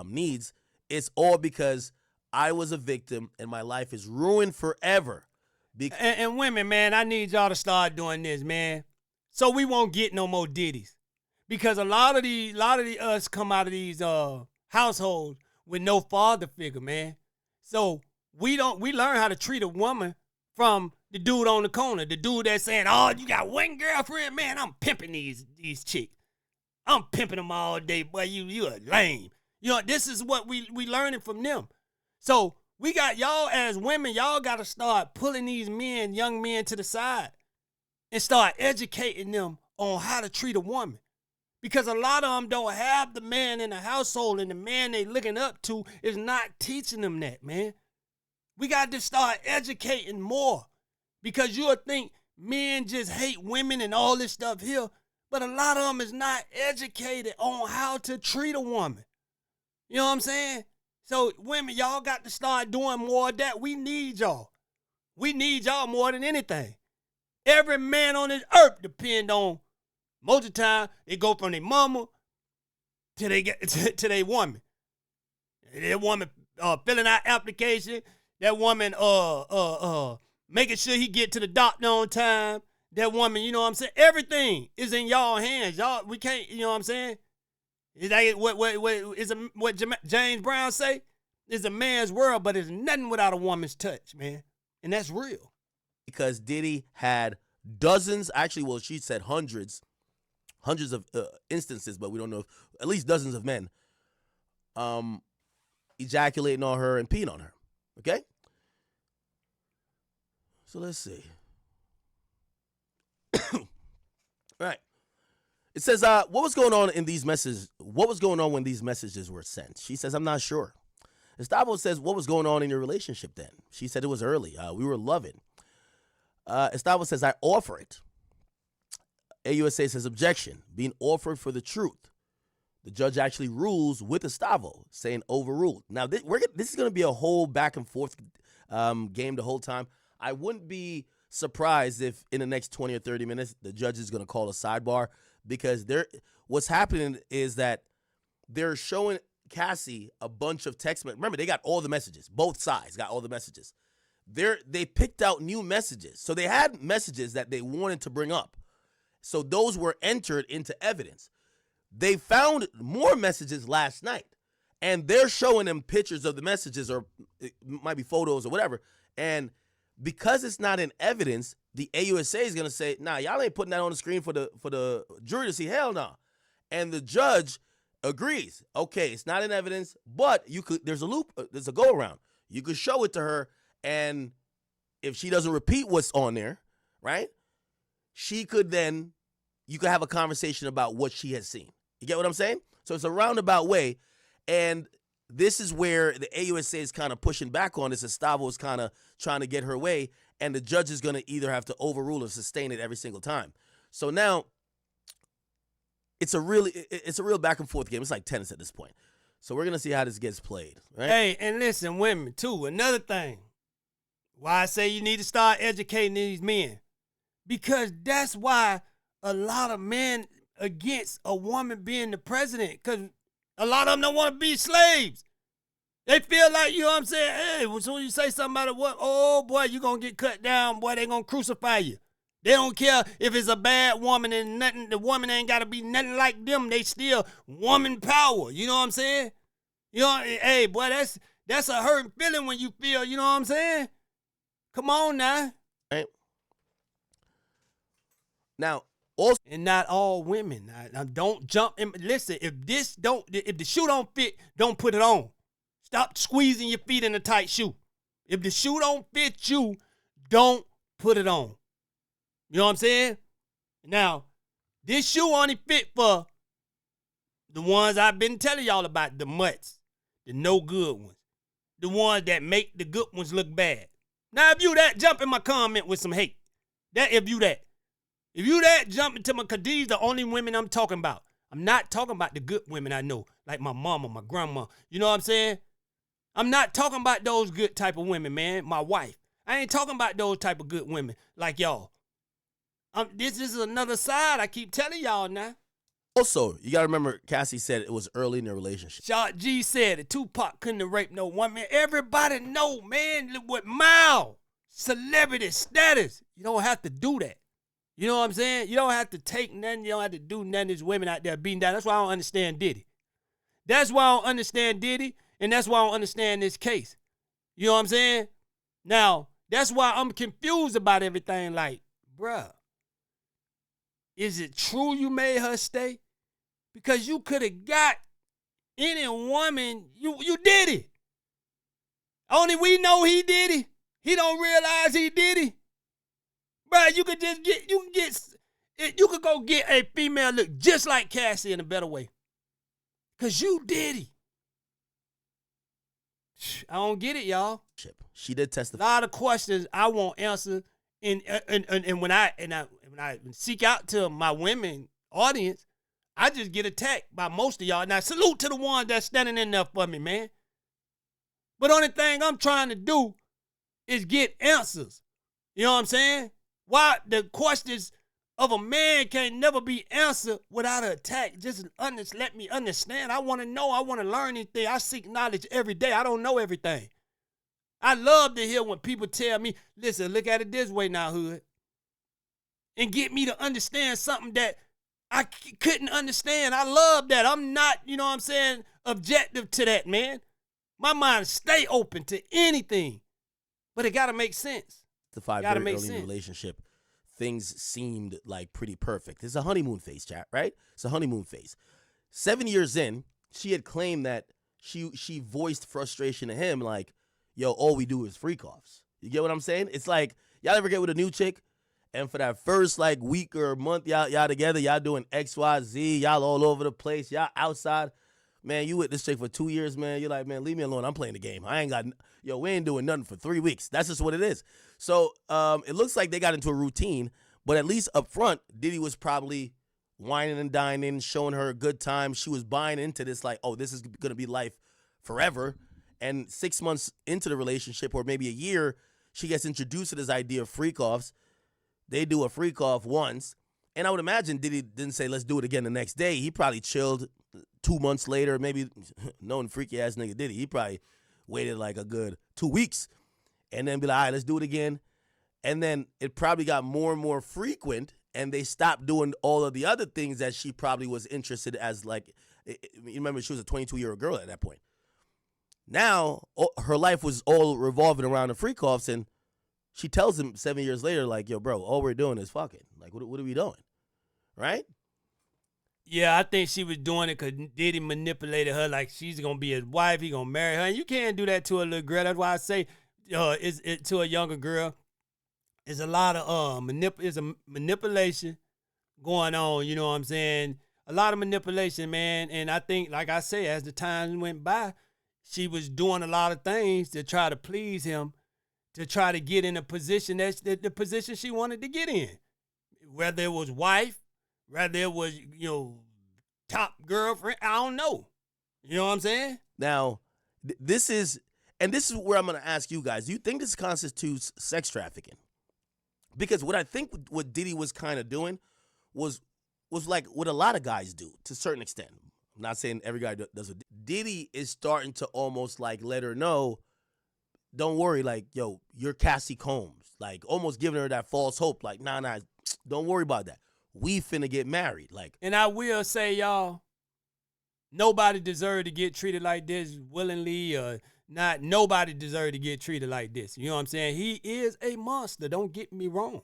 needs. It's all because I was a victim and my life is ruined forever. And women, man, I need y'all to start doing this, man. So we won't get no more Diddies. Because a lot of us come out of these households with no father figure, man. So we learn how to treat a woman from the dude on the corner, the dude that's saying, "Oh, you got one girlfriend, man. I'm pimping these chicks. I'm pimping them all day, boy. You a lame." You know, this is what we learning from them. So we got y'all as women, y'all got to start pulling these men, young men, to the side and start educating them on how to treat a woman. Because a lot of them don't have the man in the household, and the man they looking up to is not teaching them that, man. We got to start educating more. Because you'll think men just hate women and all this stuff here, but a lot of them is not educated on how to treat a woman. You know what I'm saying? So women, y'all got to start doing more of that. We need y'all. We need y'all more than anything. Every man on this earth depend on. Most of the time, they go from their mama till they get to their woman. That woman filling out application. That woman making sure he get to the doctor on time. That woman, you know what I'm saying? Everything is in y'all hands. Y'all, we can't, you know what I'm saying? Is that what James Brown say? It's a man's world, but it's nothing without a woman's touch, man. And that's real. Because Diddy had dozens, actually, well, she said hundreds of instances, but we don't know if, at least dozens of men ejaculating on her and peeing on her. Okay? So let's see. All right. It says, what was going on in these messages? What was going on when these messages were sent? She says, I'm not sure. Gustavo says, what was going on in your relationship then? She said it was early. We were loving. Gustavo says, I offer it. AUSA says, objection, being offered for the truth. The judge actually rules with Gustavo, saying overruled. Now, this is going to be a whole back and forth game the whole time. I wouldn't be surprised if in the next 20 or 30 minutes, the judge is going to call a sidebar, because what's happening is that they're showing Cassie a bunch of text messages. Remember, they got all the messages. Both sides got all the messages. They picked out new messages. So they had messages that they wanted to bring up. So those were entered into evidence. They found more messages last night, and they're showing them pictures of the messages, or it might be photos or whatever. And because it's not in evidence, the AUSA is going to say, nah, y'all ain't putting that on the screen for the jury to see. Hell no. And the judge agrees. Okay, it's not in evidence, but there's a loop, there's a go around. You could show it to her, and if she doesn't repeat what's on there, right, you could have a conversation about what she has seen. You get what I'm saying? So it's a roundabout way, and this is where the AUSA is kind of pushing back on this. Gustavo is kind of trying to get her way, and the judge is going to either have to overrule or sustain it every single time. So now it's a real back and forth game. It's like tennis at this point. So we're going to see how this gets played. Right? Hey, and listen, women, too, another thing. Why I say you need to start educating these men. Because that's why a lot of men against a woman being the president, because a lot of them don't want to be slaves. They feel like, you know what I'm saying? Hey, when soon as you say something about a woman, oh, boy, you're going to get cut down. Boy, they going to crucify you. They don't care if it's a bad woman and nothing. The woman ain't got to be nothing like them. They still woman power. You know what I'm saying? You know, hey, boy, that's a hurting feeling when you feel, you know what I'm saying? Come on now. Right. Now, also, and not all women. Now don't jump in. Listen, if the shoe don't fit, don't put it on. Stop squeezing your feet in a tight shoe. If the shoe don't fit you, don't put it on. You know what I'm saying? Now, this shoe only fit for the ones I've been telling y'all about, the mutts, the no good ones, the ones that make the good ones look bad. Now, if you that, jump in my comment with some hate. If you that, jump into my, because these the only women I'm talking about. I'm not talking about the good women I know, like my mama, my grandma. You know what I'm saying? I'm not talking about those good type of women, man. My wife. I ain't talking about those type of good women like y'all. This is another side I keep telling y'all now. Also, you gotta remember, Cassie said it was early in the relationship. Shot G said it. Tupac couldn't have raped no woman. Everybody know, man, with Mal, celebrity status. You don't have to do that. You know what I'm saying? You don't have to take nothing. You don't have to do nothing. There's women out there beating down. That's why I don't understand Diddy. That's why I don't understand Diddy, and that's why I don't understand this case. You know what I'm saying? Now, that's why I'm confused about everything. Like, bruh, is it true you made her stay? Because you could have got any woman. You did it. Only we know he did it. He don't realize he did it. Bruh, you could go get a female look just like Cassie in a better way. Because you did it. I don't get it, y'all. She did testify. A lot of questions I won't answer. And when I seek out to my women audience, I just get attacked by most of y'all. Now, salute to the ones that's standing in there for me, man. But only thing I'm trying to do is get answers. You know what I'm saying? Why the questions of a man can't never be answered without an attack. Just let me understand. I want to know. I want to learn anything. I seek knowledge every day. I don't know everything. I love to hear when people tell me, listen, look at it this way now, hood. And get me to understand something that I couldn't understand. I love that. I'm not, you know what I'm saying, objective to that, man. My mind stay open to anything. But it got to make sense. The five very early in the relationship, things seemed like pretty perfect. It's a honeymoon phase, chat, right? It's a honeymoon phase. 7 years in, she had claimed that she voiced frustration to him like, yo, all we do is freak offs. You get what I'm saying? It's like, y'all ever get with a new chick, and for that first like week or month y'all together, y'all doing X, Y, Z, y'all all over the place, y'all outside. Man, you with this chick for 2 years, man. You're like, man, leave me alone. I'm playing the game. We ain't doing nothing for 3 weeks. That's just what it is. So it looks like they got into a routine, but at least up front, Diddy was probably whining and dining, showing her a good time. She was buying into this like, oh, this is going to be life forever. And 6 months into the relationship, or maybe a year, she gets introduced to this idea of freak-offs. They do a freak-off once. And I would imagine Diddy didn't say, let's do it again the next day. He probably chilled 2 months later, maybe knowing freaky-ass nigga Diddy. He probably waited like a good 2 weeks and then be like, all right, let's do it again. And then it probably got more and more frequent, and they stopped doing all of the other things that she probably was interested as, like, you remember she was a 22-year-old girl at that point. Now, her life was all revolving around the freak-offs, and she tells him 7 years later, like, yo, bro, all we're doing is fucking. Like, what are we doing? Right? Yeah, I think she was doing it because Diddy manipulated her like she's going to be his wife. He going to marry her. And you can't do that to a little girl. That's why I say to a younger girl, there's a lot of manipulation going on. You know what I'm saying? A lot of manipulation, man. And I think, like I say, as the time went by, she was doing a lot of things to try to please him, to try to get in a position that's the position she wanted to get in. Whether it was wife, whether it was, top girlfriend, I don't know. You know what I'm saying? Now, this is where I'm going to ask you guys. Do you think this constitutes sex trafficking? Because what I think what Diddy was kind of doing was like what a lot of guys do to a certain extent. I'm not saying every guy does it. Diddy is starting to almost like let her know, don't worry, like, yo, you're Cassie Combs. Like, almost giving her that false hope. Like, nah, don't worry about that. We finna get married. Like, and I will say, y'all, nobody deserved to get treated like this willingly or not. Nobody deserved to get treated like this. You know what I'm saying? He is a monster. Don't get me wrong.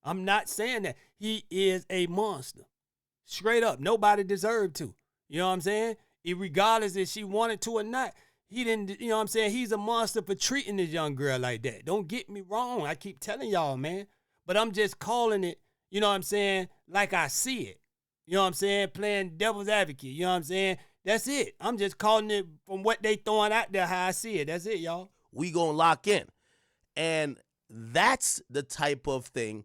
I'm not saying that. He is a monster. Straight up. Nobody deserved to. You know what I'm saying? Regardless if she wanted to or not, he didn't, you know what I'm saying? He's a monster for treating this young girl like that. Don't get me wrong. I keep telling y'all, man. But I'm just calling it, you know what I'm saying, like I see it. You know what I'm saying? Playing devil's advocate. You know what I'm saying? That's it. I'm just calling it from what they throwing out there, how I see it. That's it, y'all. We gonna lock in. And that's the type of thing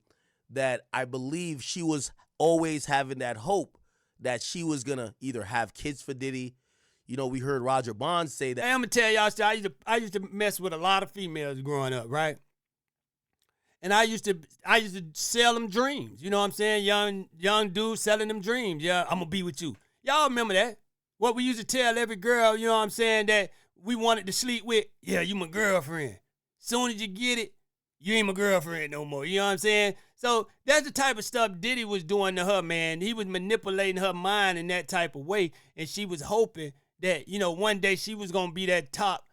that I believe she was always having that hope that she was gonna either have kids for Diddy, You know, we heard Roger Bonds say that. Hey, I'm gonna tell y'all, I used to mess with a lot of females growing up, right? And I used to sell them dreams. You know what I'm saying? Young dudes selling them dreams. Yeah, I'm gonna be with you. Y'all remember that? What we used to tell every girl, you know what I'm saying, that we wanted to sleep with? Yeah, you my girlfriend. Soon as you get it, you ain't my girlfriend no more. You know what I'm saying? So that's the type of stuff Diddy was doing to her, man. He was manipulating her mind in that type of way, and she was hoping that, you know, one day she was gonna be that top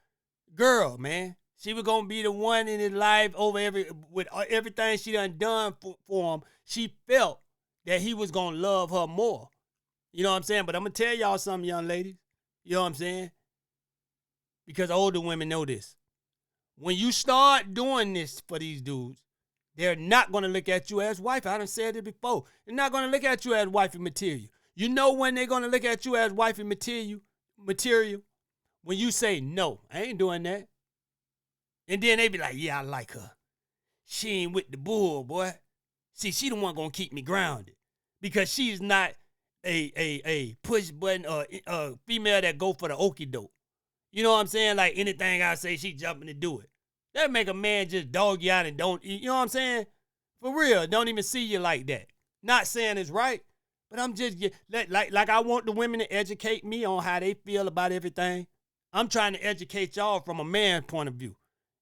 girl, man. She was gonna be the one in his life with everything she done for him. She felt that he was gonna love her more. You know what I'm saying? But I'm gonna tell y'all something, young ladies. You know what I'm saying? Because older women know this. When you start doing this for these dudes, they're not gonna look at you as wife. I done said it before. They're not gonna look at you as wifey material. You know when they're gonna look at you as wifey material? When you say, no, I ain't doing that. And then they be like, yeah, I like her. She ain't with the bull, boy. See, she the one gonna keep me grounded. Because she's not a push button or a female that go for the okie doke. You know what I'm saying? Like anything I say, she jumping to do it. That make a man just dog you out and don't, you know what I'm saying? For real, don't even see you like that. Not saying it's right, but I'm just, like I want the women to educate me on how they feel about everything. I'm trying to educate y'all from a man's point of view.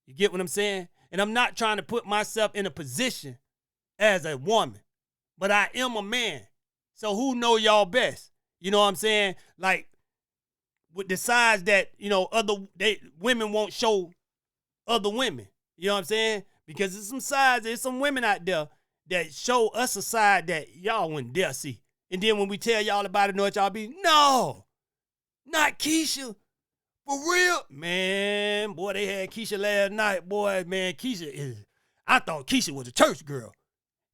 You get what I'm saying? And I'm not trying to put myself in a position as a woman, but I am a man. So who know y'all best? You know what I'm saying? Like, with the sides that, you know, women won't show other women. You know what I'm saying? Because there's some women out there that show us a side that y'all wouldn't dare see. And then when we tell y'all about it, know what y'all be? No, not Keisha. For real? Man, boy, they had Keisha last night. Boy, man, I thought Keisha was a church girl.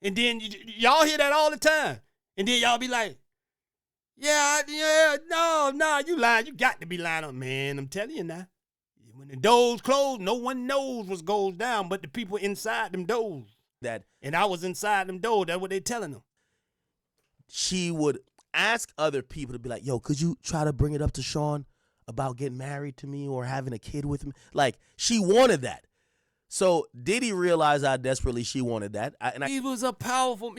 And then y'all hear that all the time. And then y'all be like, yeah, no, you lying. You got to be lying up, man. I'm telling you now. When the doors close, no one knows what goes down but the people inside them doors. And I was inside them doors. That's what they telling them. She would ask other people to be like, yo, could you try to bring it up to Sean about getting married to me or having a kid with me? Like, she wanted that. So Diddy realized how desperately she wanted that. He was a powerful,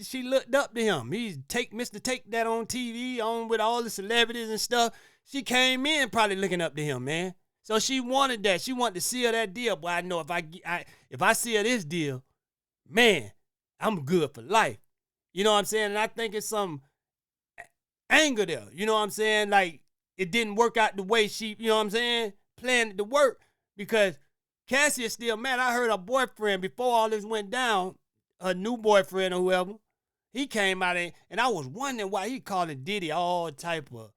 she looked up to him. He's Mr. Take That on TV, on with all the celebrities and stuff. She came in probably looking up to him, man. So she wanted that. She wanted to seal that deal. But I know if I seal this deal, man, I'm good for life. You know what I'm saying? And I think it's some anger there. You know what I'm saying? Like, it didn't work out the way she, you know what I'm saying, planned it to work. Because Cassie is still mad. I heard her boyfriend, before all this went down, her new boyfriend or whoever, he came out and I was wondering why he calling Diddy all type of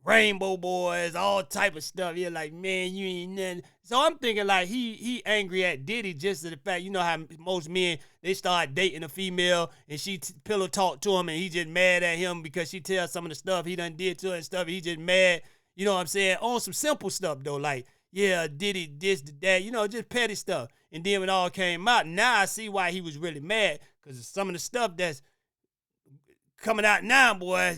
rainbow boys, all type of stuff. You're like, man, you ain't nothing. So I'm thinking like he angry at Diddy just to the fact, you know how most men, they start dating a female and she pillow talk to him and he just mad at him because she tells some of the stuff he done did to her and stuff. He just mad, you know what I'm saying, on some simple stuff though, like, yeah, Diddy this, that, you know, just petty stuff. And then when it all came out, now I see why he was really mad, because some of the stuff that's coming out now, boy,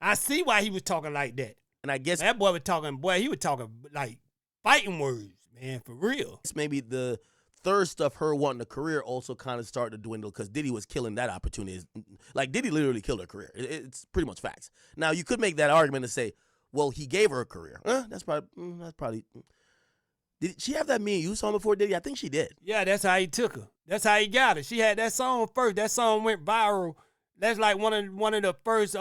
I see why he was talking like that. And I guess that boy was talking, he was talking like fighting words, man, for real. Maybe the thirst of her wanting a career also kind of started to dwindle because Diddy was killing that opportunity. Like, Diddy literally killed her career. It's pretty much facts. Now, you could make that argument and say, well, he gave her a career. That's probably. Did she have that Me and You song before Diddy? I think she did. Yeah, that's how he took her. That's how he got her. She had that song first. That song went viral. That's like one of the first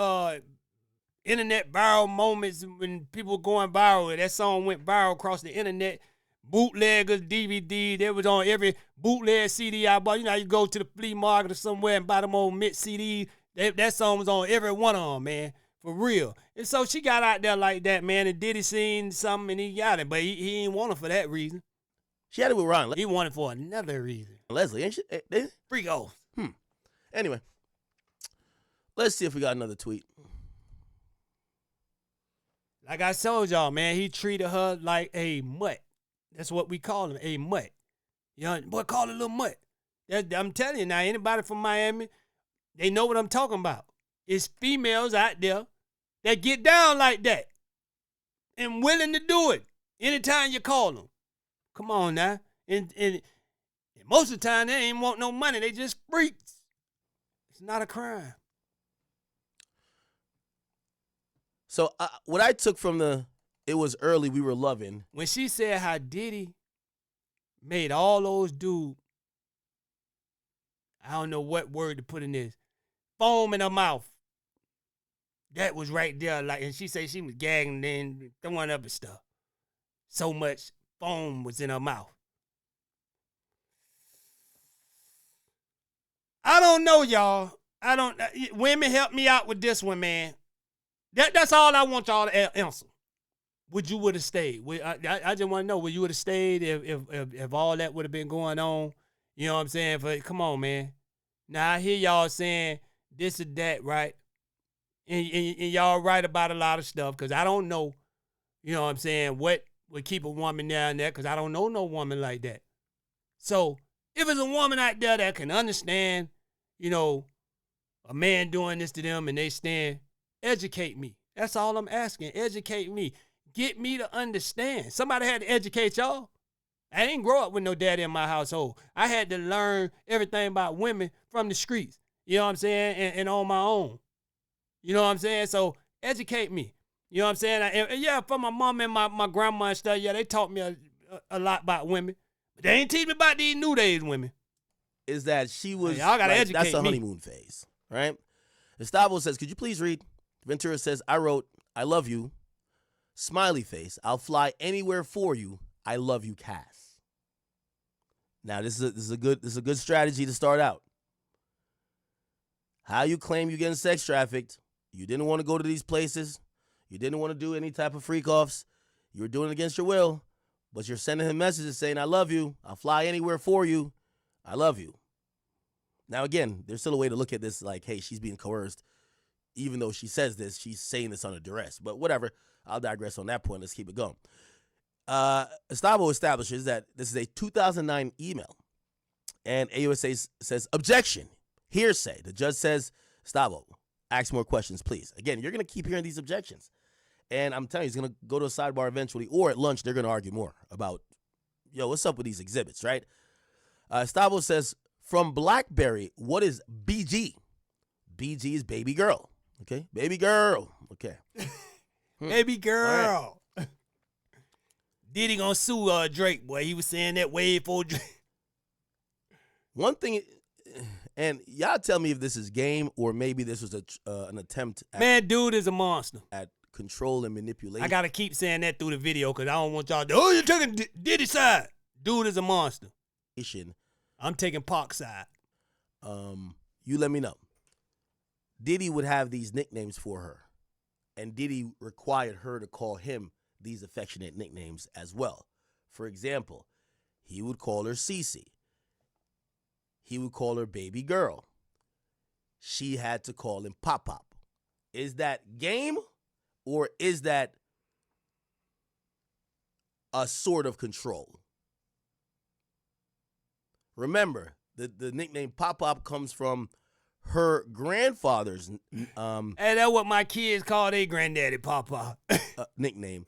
internet viral moments when people were going viral. That song went viral across the internet. Bootleggers, DVD, they was on every bootleg CD I bought. You know, you go to the flea market or somewhere and buy them old mix CD. That song was on every one of them, man. For real. And so she got out there like that, man, and Diddy seen something and he got it. But he ain't want her for that reason. She had it with Ron. He wanted for another reason. Leslie, ain't she? Freak off. Anyway, let's see if we got another tweet. Like I told y'all, man, he treated her like a mutt. That's what we call him, a mutt. You know, boy, call it a little mutt. I'm telling you now, anybody from Miami, they know what I'm talking about. It's females out there that get down like that. and willing to do it anytime you call them. Come on now. And most of the time, they ain't want no money. They just freaks. It's not a crime. So what I took from it was early, we were loving. When she said how Diddy made all those dudes, I don't know what word to put in this, foam in her mouth. That was right there. Like, and she said she was gagging and then throwing up and stuff. So much foam was in her mouth. I don't know, y'all. Women, help me out with this one, man. That's all I want y'all to answer. Would you have stayed? I just want to know, would you have stayed if all that would have been going on? You know what I'm saying? But come on, man. Now I hear y'all saying this or that, right? And y'all right about a lot of stuff, because I don't know, you know what I'm saying, what would keep a woman down there, because I don't know no woman like that. So if it's a woman out there that can understand, you know, a man doing this to them and they stand, educate me. That's all I'm asking. Educate me. Get me to understand. Somebody had to educate y'all. I didn't grow up with no daddy in my household. I had to learn everything about women from the streets. You know what I'm saying? And on my own. You know what I'm saying? So educate me. You know what I'm saying? And yeah, from my mom and my grandma and stuff, yeah, they taught me a lot about women. But they ain't teach me about these new days women. Is that she was, y'all gotta educate that's the me. honeymoon phase, right? Gustavo says, could you please read? Ventura says, I wrote, I love you. Smiley face, I'll fly anywhere for you. I love you, Cass. Now this is a good strategy to start out. How you claim you're getting sex trafficked? You didn't want to go to these places. You didn't want to do any type of freak offs. You were doing it against your will, but you're sending him messages saying, I love you. I'll fly anywhere for you. I love you. Now again, there's still a way to look at this like, hey, she's being coerced. Even though she says this, she's saying this under duress. But whatever. I'll digress on that point. Let's keep it going. Gustavo establishes that this is a 2009 email. And AUSA says, objection, hearsay. The judge says, Gustavo, ask more questions, please. Again, you're going to keep hearing these objections. And I'm telling you, he's going to go to a sidebar eventually. Or at lunch, they're going to argue more about, yo, what's up with these exhibits, right? Gustavo says, from BlackBerry, what is BG? BG is baby girl. Okay, baby girl. Okay. Baby girl. Right. Diddy gonna sue Drake, boy. He was saying that way before Drake. One thing, and y'all tell me if this is game or maybe this was an attempt at, man, dude is a monster. At control and manipulation. I gotta keep saying that through the video because I don't want y'all to, oh, you're taking Diddy's side. Dude is a monster. I'm taking Pac's side. You let me know. Diddy would have these nicknames for her. And Diddy required her to call him these affectionate nicknames as well. For example, he would call her Cece. He would call her baby girl. She had to call him Pop Pop. Is that game or is that a sort of control? Remember, the nickname Pop Pop comes from her grandfather's hey, that's what my kids call their granddaddy, Papa. Nickname.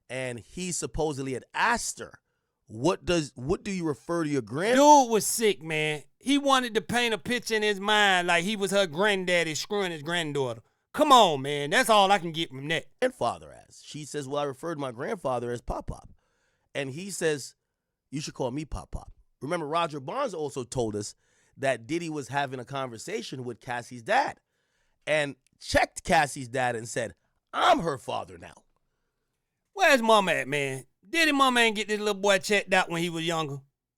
And he supposedly had asked her, what do you refer to your Dude was sick, man. He wanted to paint a picture in his mind like he was her granddaddy screwing his granddaughter. Come on, man. That's all I can get from that. Grandfather as. She says, well, I referred to my grandfather as Pop Pop. And he says, you should call me Pop Pop. Remember, Roger Barnes also told us that Diddy was having a conversation with Cassie's dad and checked Cassie's dad and said, I'm her father now. Where's mama at, man? Diddy mama ain't get this little boy checked out when he was younger.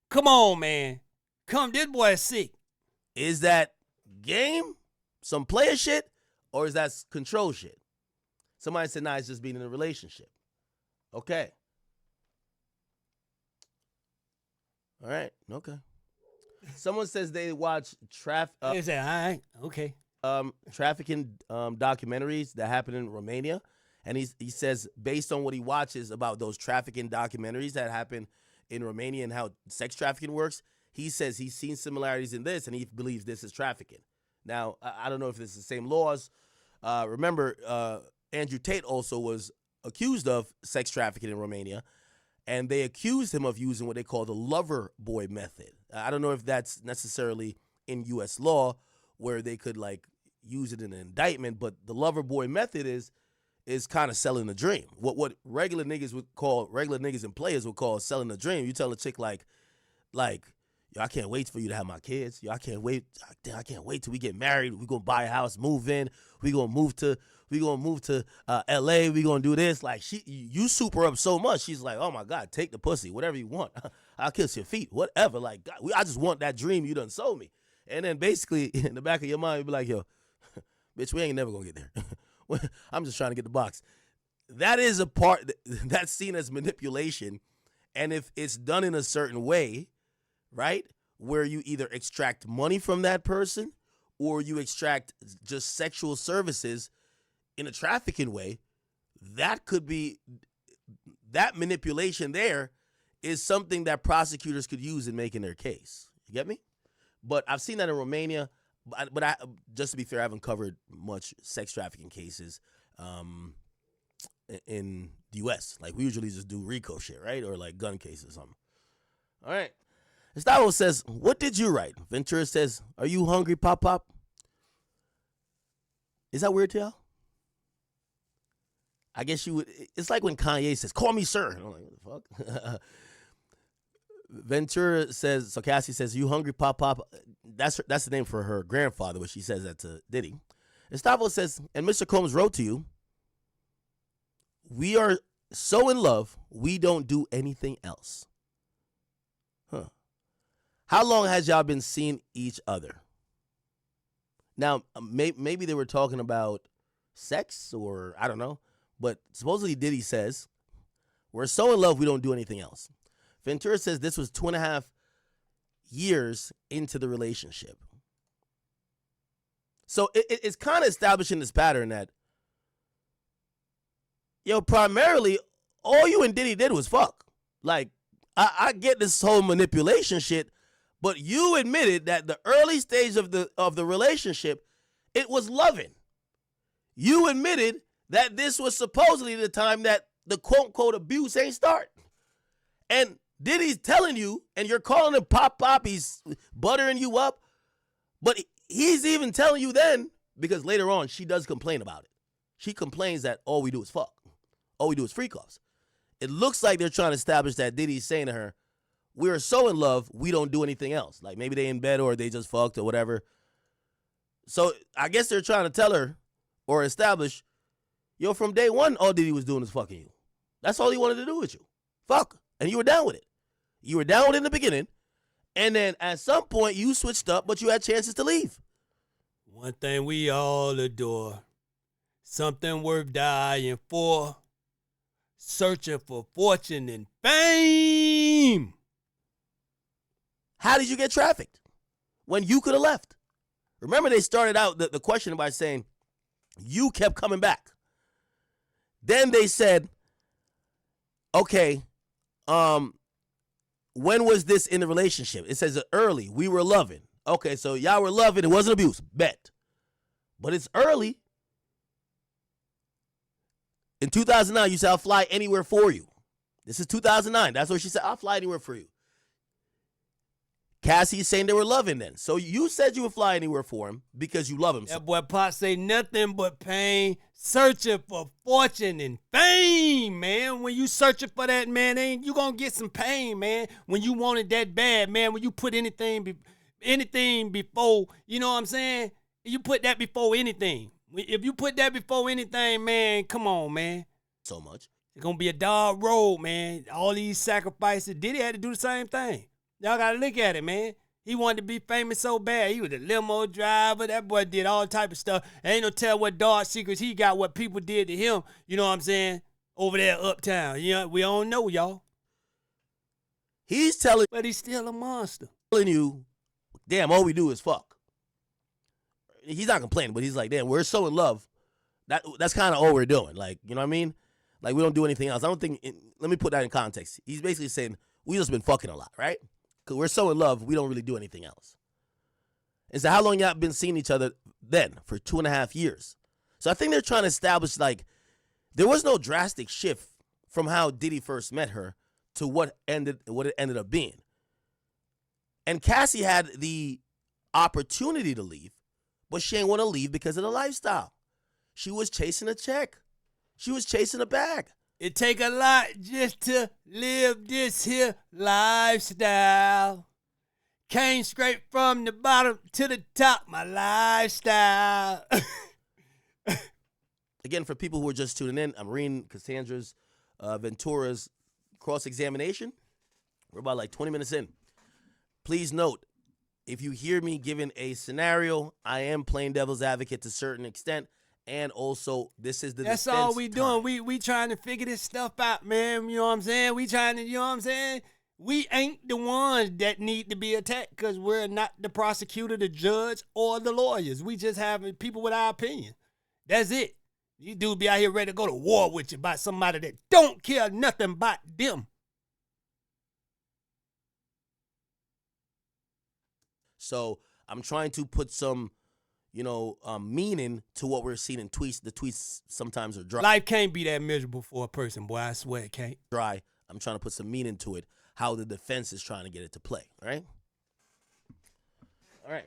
Come on, man. This boy is sick. Is that game? Some player shit? Or is that control shit? Somebody said, nah, it's just being in a relationship. Okay. All right. Okay. Someone says they watch they say, all right, okay. Trafficking documentaries that happen in Romania. And he says, based on what he watches about those trafficking documentaries that happen in Romania and how sex trafficking works, he says he's seen similarities in this and he believes this is trafficking. Now, I don't know if it's the same laws. Remember, Andrew Tate also was accused of sex trafficking in Romania, and they accused him of using what they call the lover boy method. I don't know if that's necessarily in U.S. law where they could like use it in an indictment, but the lover boy method is kind of selling the dream. What regular niggas and players would call selling the dream. You tell a chick like, yo, I can't wait for you to have my kids. Yo, I can't wait till we get married. We gonna buy a house, move in. We gonna move to L.A. We gonna do this. Like you soup her up so much. She's like, oh my God, take the pussy, whatever you want. I'll kiss your feet, whatever. Like God, I just want that dream you done sold me. And then basically in the back of your mind, you be like, yo, bitch, we ain't never gonna get there. I'm just trying to get the box. That is a part that's seen as manipulation, and if it's done in a certain way, right, where you either extract money from that person or you extract just sexual services in a trafficking way, that manipulation there is something that prosecutors could use in making their case. You get me? But I've seen that in Romania. But I, just to be fair, I haven't covered much sex trafficking cases in the U.S. Like, we usually just do RICO shit, right? Or, like, gun cases or something. All right. Gustavo says, what did you write? Ventura says, are you hungry, Pop Pop? Is that weird to y'all? I guess you would. It's like when Kanye says, call me sir. I'm like, what the fuck? Ventura says, so Cassie says, you hungry, Pop Pop? That's the name for her grandfather, but she says that to Diddy. Gustavo says, and Mr. Combs wrote to you, we are so in love, we don't do anything else. Huh. How long has y'all been seeing each other? Now, maybe they were talking about sex or I don't know, but supposedly Diddy says, we're so in love, we don't do anything else. Ventura says this was 2.5 years into the relationship. So it's kind of establishing this pattern that, primarily, all you and Diddy did was fuck. Like, I get this whole manipulation shit, but you admitted that the early stage of the relationship, it was loving. You admitted that this was supposedly the time that the quote-unquote abuse ain't start. And Diddy's telling you, and you're calling him Pop Pop, he's buttering you up, but he's even telling you then, because later on, she does complain about it. She complains that all we do is fuck. All we do is freak offs. It looks like they're trying to establish that Diddy's saying to her, we are so in love, we don't do anything else. Like maybe they in bed or they just fucked or whatever. So I guess they're trying to tell her or establish, from day one, all Diddy was doing is fucking you. That's all he wanted to do with you. Fuck. And you were down with it. You were down with it in the beginning. And then at some point, you switched up, but you had chances to leave. One thing we all adore. Something worth dying for. Searching for fortune and fame. How did you get trafficked when you could have left? Remember, they started out the question by saying, you kept coming back. Then they said, okay, when was this in the relationship? It says early. We were loving. Okay, so y'all were loving. It wasn't abuse. Bet. But it's early. In 2009, you said, I'll fly anywhere for you. This is 2009. That's what she said. I'll fly anywhere for you. Cassie's saying they were loving then. So you said you would fly anywhere for him because you love him. That boy Pop say nothing but pain, searching for fortune and fame, man. When you searching for that, man, you gonna get some pain, man. When you want it that bad, man. When you put anything before, you know what I'm saying? You put that before anything. If you put that before anything, man, come on, man. So much. It's gonna be a dark road, man. All these sacrifices. Diddy had to do the same thing. Y'all gotta look at it, man. He wanted to be famous so bad. He was a limo driver. That boy did all type of stuff. Ain't no tell what dark secrets he got, what people did to him. You know what I'm saying? Over there uptown. You know, we don't know, y'all. He's telling, but he's still a monster. Telling you, damn, all we do is fuck. He's not complaining, but he's like, damn, we're so in love. That's kind of all we're doing. Like, you know what I mean? Like, we don't do anything else. I don't think, let me put that in context. He's basically saying, we just been fucking a lot, right? Because we're so in love, we don't really do anything else. And so how long y'all been seeing each other then? For 2.5 years. So I think they're trying to establish, like There was no drastic shift from how Diddy first met her to what it ended up being. And Cassie had the opportunity to leave, but she ain't want to leave because of the lifestyle. She was chasing a check. She was chasing a bag. It take a lot just to live this here lifestyle. Came straight from the bottom to the top, my lifestyle. Again, for people who are just tuning in, I'm reading Cassandra's Ventura's cross-examination. We're about like 20 minutes in. Please note, if you hear me giving a scenario, I am playing devil's advocate to a certain extent. And also, this is the That's defense all we time. doing. We trying to figure this stuff out, man. You know what I'm saying? We trying to, you know what I'm saying? We ain't the ones that need to be attacked because we're not the prosecutor, the judge, or the lawyers. We just have people with our opinion. That's it. You dudes be out here ready to go to war with you about somebody that don't care nothing about them. So I'm trying to put some, meaning to what we're seeing in tweets. The tweets sometimes are dry. Life can't be that miserable for a person, boy. I swear it can't. Dry. I'm trying to put some meaning to it, how the defense is trying to get it to play, all right? All right.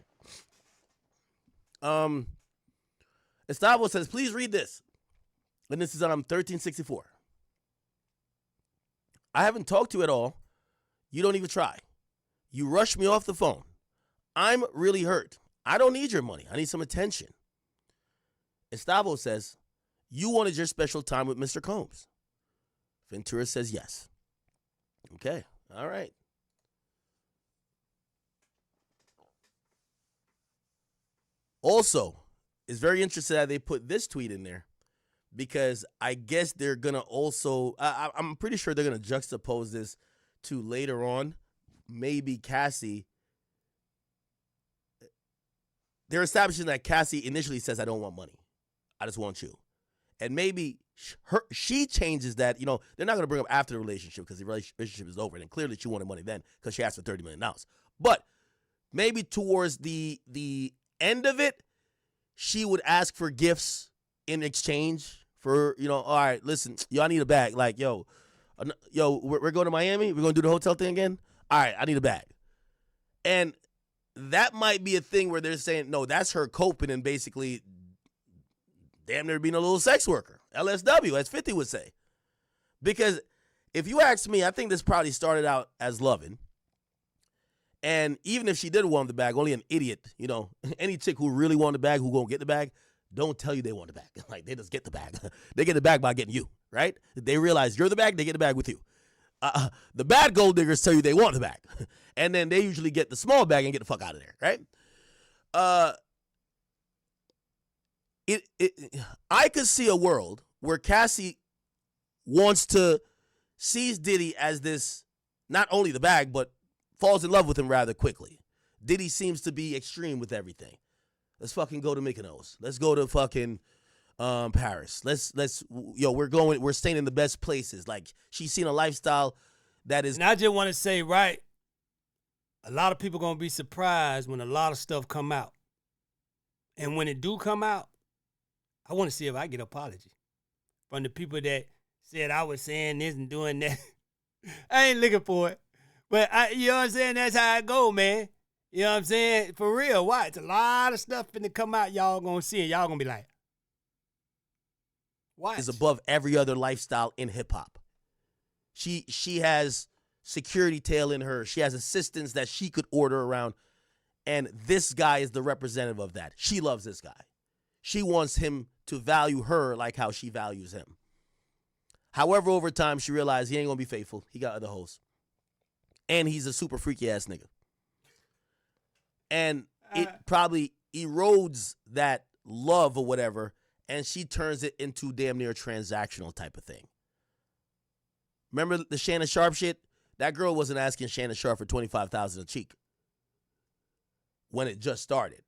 Estavo says, please read this. And this is on 1364. I haven't talked to you at all. You don't even try. You rush me off the phone. I'm really hurt. I don't need your money. I need some attention. Estavo says, you wanted your special time with Mr. Combs. Ventura says yes. Okay. All right. Also, it's very interesting that they put this tweet in there because I guess they're going to also, I'm pretty sure they're going to juxtapose this to later on, maybe Cassie. They're establishing that Cassie initially says, I don't want money. I just want you. And maybe she changes that. They're not going to bring up after the relationship because the relationship is over. And clearly she wanted money then because she asked for $30 million. But maybe towards the end of it, she would ask for gifts in exchange for, all right, listen, yo, I need a bag. Like, we're going to Miami. We're going to do the hotel thing again. All right, I need a bag. And that might be a thing where they're saying, no, that's her coping and basically damn near being a little sex worker. LSW, as 50 would say. Because if you ask me, I think this probably started out as loving. And even if she did want the bag, only an idiot, any chick who really want the bag, who gonna get the bag, don't tell you they want the bag. Like, they just get the bag. They get the bag by getting you, right? They realize you're the bag, they get the bag with you. The bad gold diggers tell you they want the bag. And then they usually get the small bag and get the fuck out of there, right? I could see a world where Cassie sees Diddy as this, not only the bag, but falls in love with him rather quickly. Diddy seems to be extreme with everything. Let's fucking go to Mykonos. Let's go to fucking Paris. We're staying in the best places. Like, she's seen a lifestyle that is. And I just want to say, right, a lot of people gonna be surprised when a lot of stuff come out. And when it do come out, I want to see if I get an apology from the people that said I was saying this and doing that. I ain't looking for it. But, you know what I'm saying? That's how it go, man. You know what I'm saying? For real, why? It's a lot of stuff finna come out y'all gonna see, and y'all gonna be like, what? Is above every other lifestyle in hip-hop. She has security tail in her. She has assistants that she could order around. And this guy is the representative of that. She loves this guy. She wants him to value her like how she values him. However, over time, she realized he ain't gonna be faithful. He got other hoes. And he's a super freaky ass nigga. And it probably erodes that love or whatever, and she turns it into damn near a transactional type of thing. Remember the Shannon Sharp shit? That girl wasn't asking Shannon Sharp for $25,000 a cheek when it just started.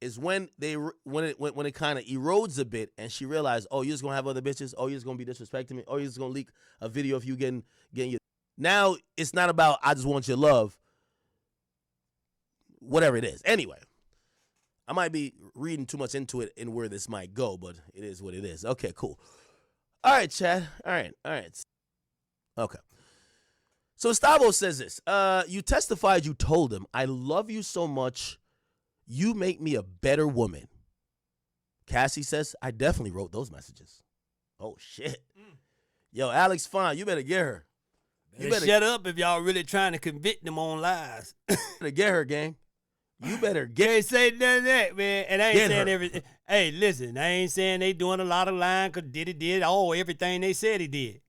Is when it kind of erodes a bit, and she realized, oh, you're just gonna have other bitches. Oh, you're just gonna be disrespecting me. Oh, you're just gonna leak a video of you getting your. Now it's not about I just want your love. Whatever it is. Anyway, I might be reading too much into it and where this might go, but it is what it is. Okay, cool. All right, Chad. All right. Okay. So Stavo says this. You testified you told him, I love you so much, you make me a better woman. Cassie says, I definitely wrote those messages. Oh, shit. Yo, Alex Fine, you better get her. You better shut up if y'all really trying to convict them on lies. Better get her, gang. You better They get ain't say none of that, man. And I ain't Get saying her. everything. Hey, listen, I ain't saying they doing a lot of lying because Diddy did everything they said he did.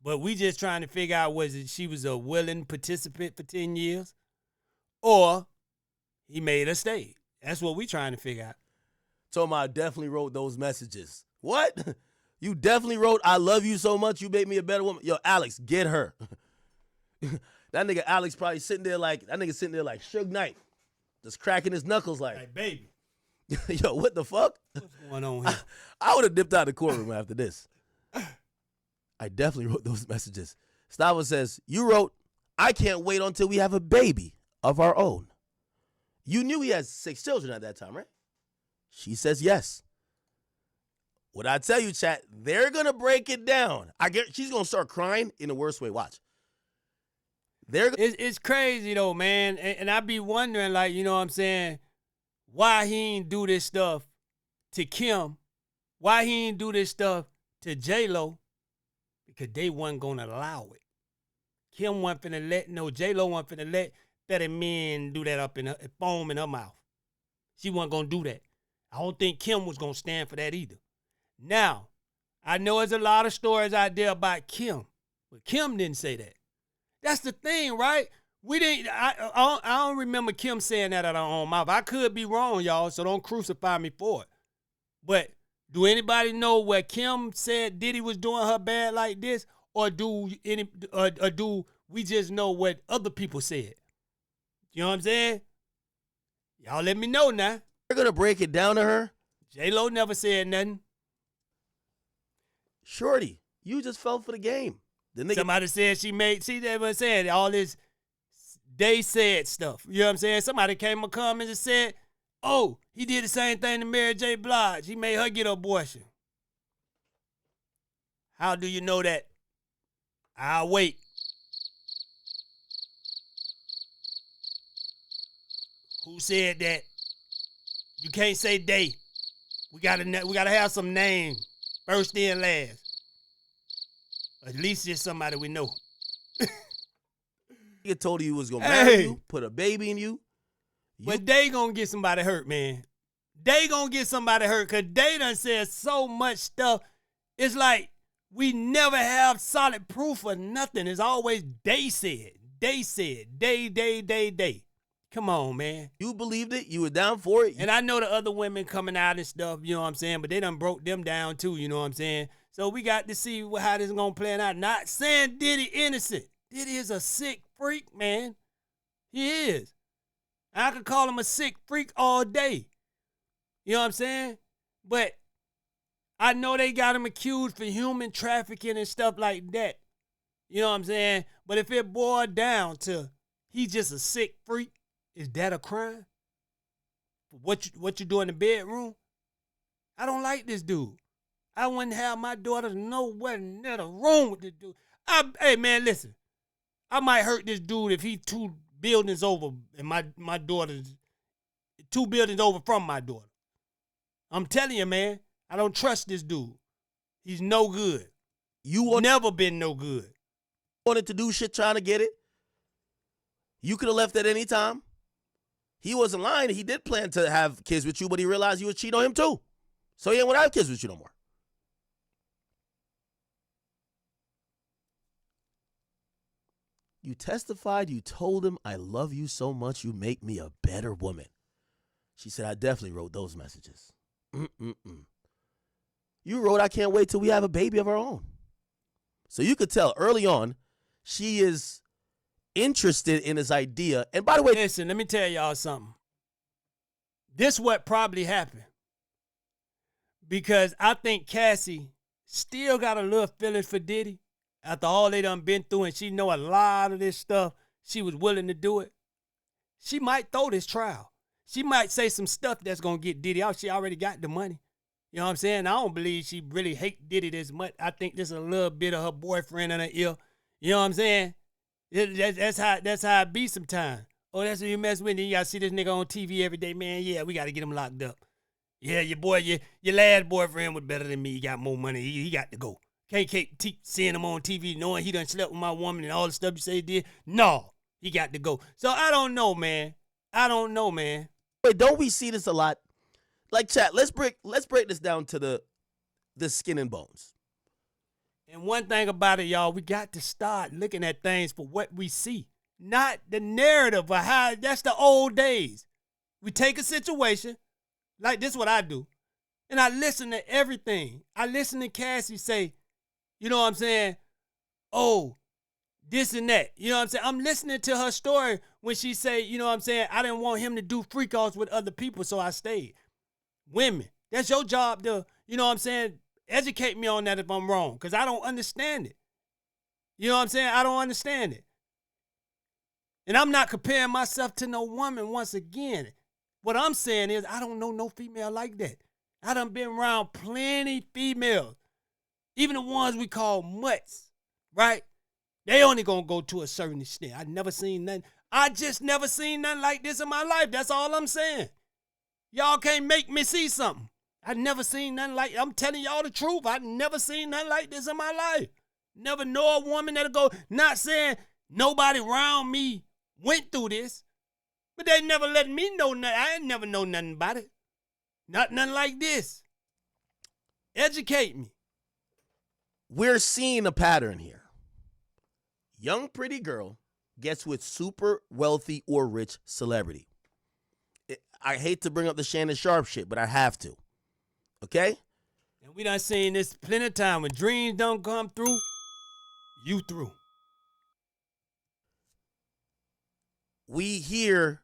But we just trying to figure out was it she was a willing participant for 10 years or he made her stay. That's what we trying to figure out. Told me I definitely wrote those messages. What? You definitely wrote, I love you so much, you made me a better woman. Yo, Alex, get her. That nigga Alex probably sitting there like Suge Knight. Just cracking his knuckles like, Like, baby, yo, what the fuck? what's going on here? I would have dipped out of the courtroom after this. I definitely wrote those messages. Stavo says, you wrote, I can't wait until we have a baby of our own. You knew he has 6 children at that time, right? She says yes. What I tell you, chat, they're going to break it down. She's going to start crying in the worst way. Watch. It's crazy, though, man. And I be wondering, like, you know what I'm saying, why he ain't do this stuff to Kim. Why he ain't do this stuff to J-Lo. Because they wasn't going to allow it. Kim wasn't finna let, J-Lo wasn't finna let that men do that up in her, foam in her mouth. She wasn't going to do that. I don't think Kim was going to stand for that either. Now, I know there's a lot of stories out there about Kim, but Kim didn't say that. That's the thing, right? I don't remember Kim saying that out of her own mouth. I could be wrong, y'all, so don't crucify me for it. But do anybody know what Kim said Diddy was doing her bad like this? Or do we just know what other people said? You know what I'm saying? Y'all let me know now. They're going to break it down to her. J-Lo never said nothing. Shorty, you just fell for the game. Somebody said she made, see that what I'm saying? All this, they said stuff. You know what I'm saying? Somebody came in the comments and said, oh, he did the same thing to Mary J. Blige. He made her get an abortion. How do you know that? I'll wait. Who said that? You can't say they. We gotta have some name. First in, last. At least just somebody we know. He told you he was gonna marry you, put a baby in you. But they gonna get somebody hurt, man. They gonna get somebody hurt because they done said so much stuff. It's like we never have solid proof of nothing. It's always they said. They said. They. Come on, man. You believed it. You were down for it. And I know the other women coming out and stuff, you know what I'm saying? But they done broke them down too, you know what I'm saying? So we got to see how this is going to play out. Not saying Diddy innocent. Diddy is a sick freak, man. He is. I could call him a sick freak all day. You know what I'm saying? But I know they got him accused for human trafficking and stuff like that. You know what I'm saying? But if it boiled down to he's just a sick freak, is that a crime? What you do in the bedroom? I don't like this dude. I wouldn't have my daughter nowhere near the room with this dude. Hey, man, listen. I might hurt this dude if he 2 buildings over and my daughter's 2 buildings over from my daughter. I'm telling you, man, I don't trust this dude. He's no good. Never been no good. Wanted to do shit trying to get it. You could have left at any time. He wasn't lying. He did plan to have kids with you, but he realized you would cheat on him too. So he ain't want to have kids with you no more. You testified, you told him, I love you so much, you make me a better woman. She said, I definitely wrote those messages. You wrote, I can't wait till we have a baby of our own. So you could tell early on, she is interested in his idea. And by the way, listen, let me tell y'all something. This what probably happened. Because I think Cassie still got a little feeling for Diddy. After all they done been through and she know a lot of this stuff, she was willing to do it. She might throw this trial. She might say some stuff that's going to get Diddy out. She already got the money. You know what I'm saying? I don't believe she really hate Diddy this much. I think this is a little bit of her boyfriend in her ear. You know what I'm saying? That's how it be sometimes. Oh, that's what you mess with. Then you gotta see this nigga on TV every day, man. Yeah, we gotta get him locked up. Yeah, your last boyfriend was better than me. He got more money. He got to go. Can't keep seeing him on TV, knowing he done slept with my woman and all the stuff you say he did. No, he got to go. So I don't know, man. Wait, don't we see this a lot? Like, chat, let's break this down to the skin and bones. And one thing about it, y'all, we got to start looking at things for what we see, not the narrative of how. That's the old days. We take a situation, like this is what I do, and I listen to everything. I listen to Cassie say, you know what I'm saying? Oh, this and that. You know what I'm saying? I'm listening to her story when she say, you know what I'm saying? I didn't want him to do freak offs with other people, so I stayed. Women, that's your job to, you know what I'm saying, educate me on that if I'm wrong, because I don't understand it. You know what I'm saying? I don't understand it. And I'm not comparing myself to no woman once again. What I'm saying is I don't know no female like that. I done been around plenty females, even the ones we call mutts, right? They only gonna go to a certain extent. I never seen nothing. I just never seen nothing like this in my life. That's all I'm saying. Y'all can't make me see something. I never seen nothing like, I'm telling y'all the truth. I never seen nothing like this in my life. Never know a woman that'll go, not saying nobody around me went through this, but they never let me know nothing. I ain't never know nothing about it. Nothing like this. Educate me. We're seeing a pattern here. Young pretty girl gets with super wealthy or rich celebrity. I hate to bring up the Shannon Sharp shit, but I have to. Okay? And we done seen this plenty of time. When dreams don't come through, you through. We hear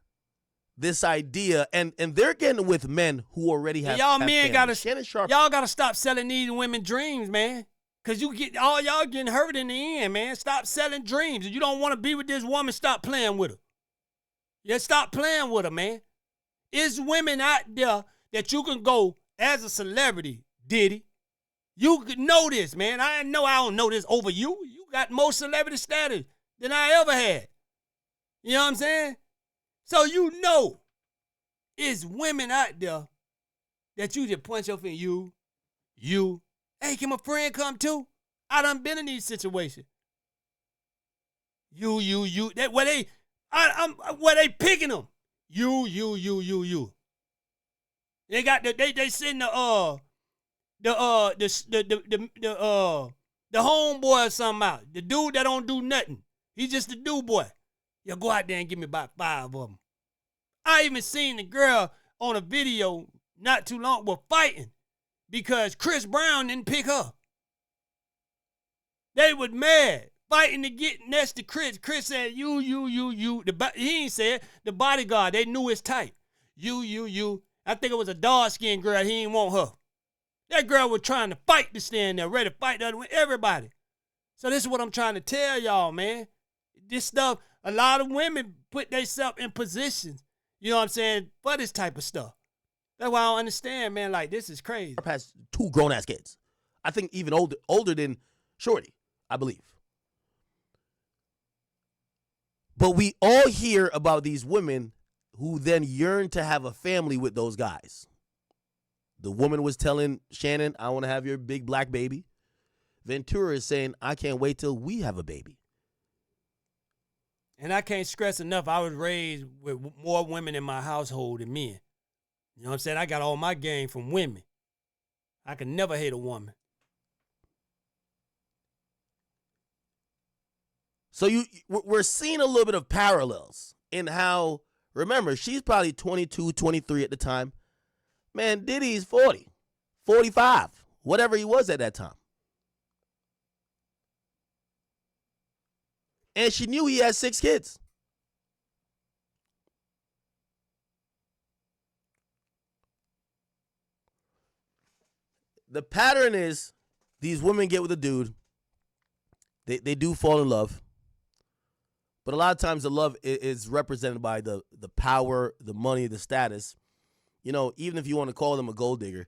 this idea, and they're getting with men who already have. Y'all men gotta, Shannon Sharp. y'all gotta stop selling these women dreams, man. Cause you get all y'all getting hurt in the end, man. Stop selling dreams. If you don't want to be with this woman, stop playing with her. Yeah, stop playing with her, man. It's women out there that you can go as a celebrity, Diddy. You could know this, man. I don't know this over you. You got more celebrity status than I ever had. You know what I'm saying? So you know it's women out there that you just punch your finger. You. Hey, can my friend come too? I done been in these situations. You. That where they picking them. You. They got they send the homeboy or something out. The dude that don't do nothing. He's just the dude boy. Yeah, go out there and give me about 5 of them. I even seen the girl on a video not too long was fighting because Chris Brown didn't pick her. They was mad, fighting to get next to Chris. Chris said, you. He ain't said, the bodyguard, they knew his type. You. I think it was a dark-skinned girl, he didn't want her. That girl was trying to fight to stand there, ready to fight the other with everybody. So this is what I'm trying to tell y'all, man. This stuff, a lot of women put themselves in positions, you know what I'm saying, for this type of stuff. That's why I don't understand, man. Like, this is crazy. Has 2 grown-ass kids. I think even older than Shorty, I believe. But we all hear about these women who then yearn to have a family with those guys. The woman was telling Shannon, I want to have your big black baby. Ventura is saying, I can't wait till we have a baby. And I can't stress enough, I was raised with more women in my household than men. You know what I'm saying? I got all my game from women. I could never hate a woman. So we're seeing a little bit of parallels in how, remember, she's probably 22, 23 at the time. Man, Diddy's 40, 45, whatever he was at that time. And she knew he had 6 kids. The pattern is these women get with a dude. They do fall in love. But a lot of times the love is represented by the power, the money, the status. You know, even if you want to call them a gold digger,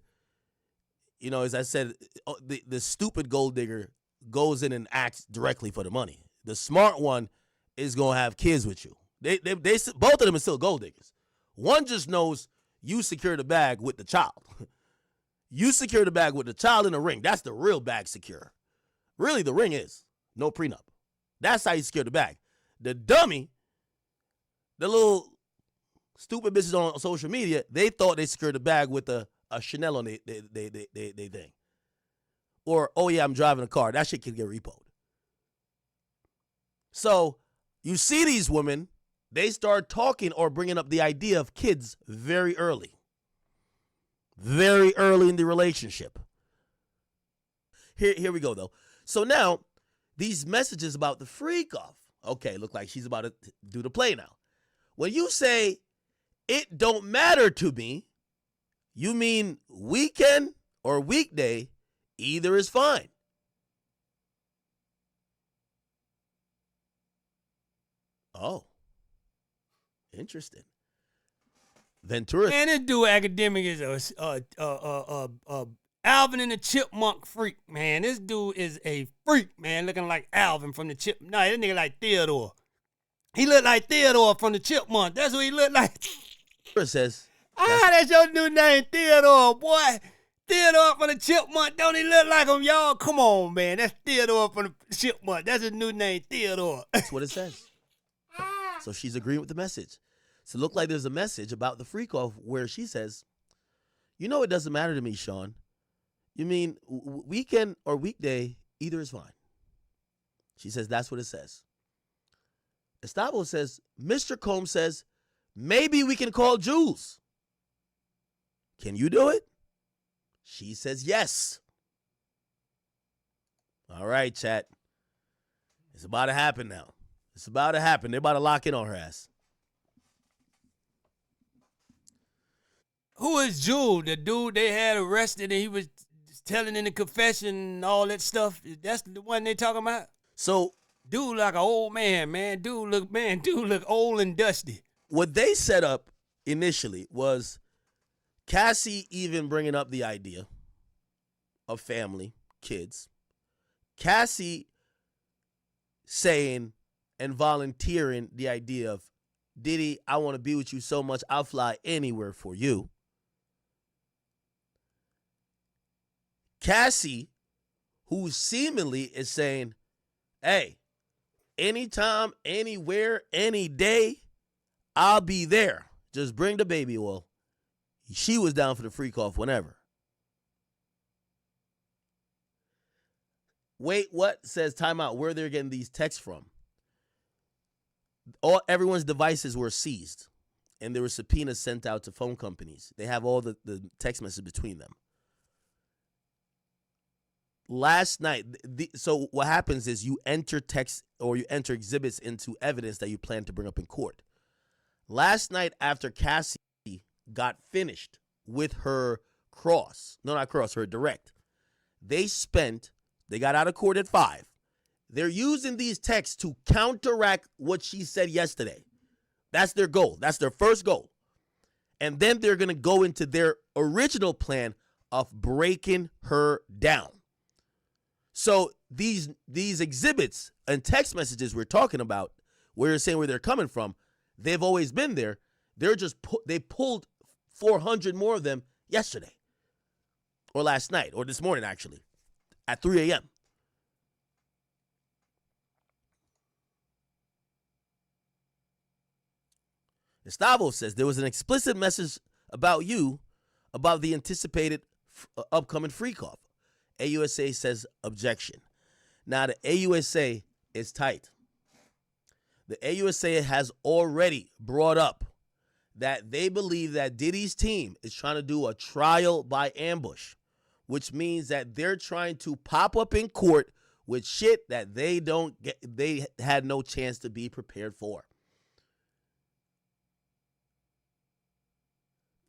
You know, as I said, the stupid gold digger goes in and acts directly for the money. The smart one is going to have kids with you. They both of them are still gold diggers. One just knows you secure the bag with the child. You secure the bag with the child in the ring. That's the real bag secure. Really, the ring is no prenup. That's how you secure the bag. The dummy, the little stupid bitches on social media, they thought they secured the bag with a Chanel on they thing. Or, oh yeah, I'm driving a car. That shit can get repoed. So you see these women, they start talking or bringing up the idea of kids very early. Very early in the relationship. Here we go, though. So now, these messages about the freak off. Okay, look like she's about to do the play now. When you say, it don't matter to me, you mean weekend or weekday, either is fine. Oh, interesting. Ventura. Man, this dude academic is Alvin and the Chipmunk freak, man. This dude is a freak, man, looking like Alvin from the Chip. Nah, this nigga like Theodore. He look like Theodore from the Chipmunk. That's what he look like. Says. That's your new name, Theodore, boy. Theodore from the Chipmunk. Don't he look like him, y'all? Come on, man. That's Theodore from the Chipmunk. That's his new name, Theodore. That's what it says. So she's agreeing with the message. So it look like there's a message about the freak off where she says, you know, it doesn't matter to me, Sean. You mean weekend or weekday, either is fine. She says that's what it says. Estavo says, Mr. Combs says, maybe we can call Jules. Can you do it? She says yes. All right, chat. It's about to happen now. It's about to happen. They're about to lock in on her ass. Who is Jules? The dude they had arrested and he was telling in the confession and all that stuff. That's the one they talking about? So, dude like an old man. Dude look old and dusty. What they set up initially was Cassie even bringing up the idea of family, kids. Cassie saying and volunteering the idea of, Diddy, I want to be with you so much, I'll fly anywhere for you. Cassie, who seemingly is saying, hey, anytime, anywhere, any day, I'll be there. Just bring the baby oil. She was down for the freak off whenever. Wait, what? Says timeout. Where they're getting these texts from. Everyone's devices were seized, and there were subpoenas sent out to phone companies. They have all the text messages between them. Last night, so what happens is you enter text or you enter exhibits into evidence that you plan to bring up in court. Last night, after Cassie got finished with her her direct, they got out of court at 5. They're using these texts to counteract what she said yesterday. That's their goal. That's their first goal. And then they're going to go into their original plan of breaking her down. So these exhibits and text messages we're talking about, where you're saying where they're coming from, they've always been there. They pulled 400 more of them yesterday or last night or this morning, actually, at 3 a.m. Gustavo says there was an explicit message about you about the anticipated upcoming freak-off. AUSA says objection. Now, the AUSA is tight. The AUSA has already brought up that they believe that Diddy's team is trying to do a trial by ambush, which means that they're trying to pop up in court with shit that they had no chance to be prepared for.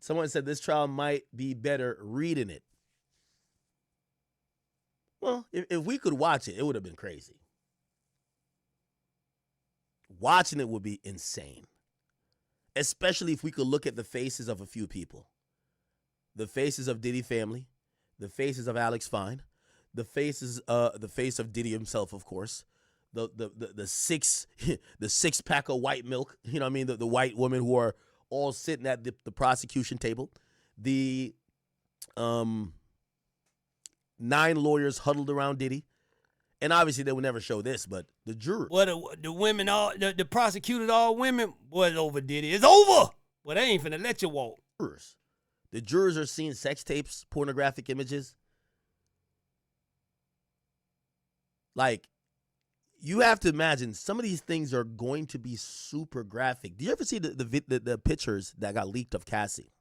Someone said this trial might be better reading it. Well, if we could watch it, it would have been crazy. Watching it would be insane. Especially if we could look at the faces of a few people. The faces of Diddy family, the faces of Alex Fine, the face of Diddy himself, of course, the six pack of white milk, you know what I mean, the white women who are all sitting at the prosecution table, the 9 lawyers huddled around Diddy. And obviously they would never show this, but the jurors. Well, the women, the prosecutors, all women, was over, Diddy. It's over. Well, they ain't finna let you walk. The jurors are seeing sex tapes, pornographic images. Like, you have to imagine some of these things are going to be super graphic. Do you ever see the pictures that got leaked of Cassie?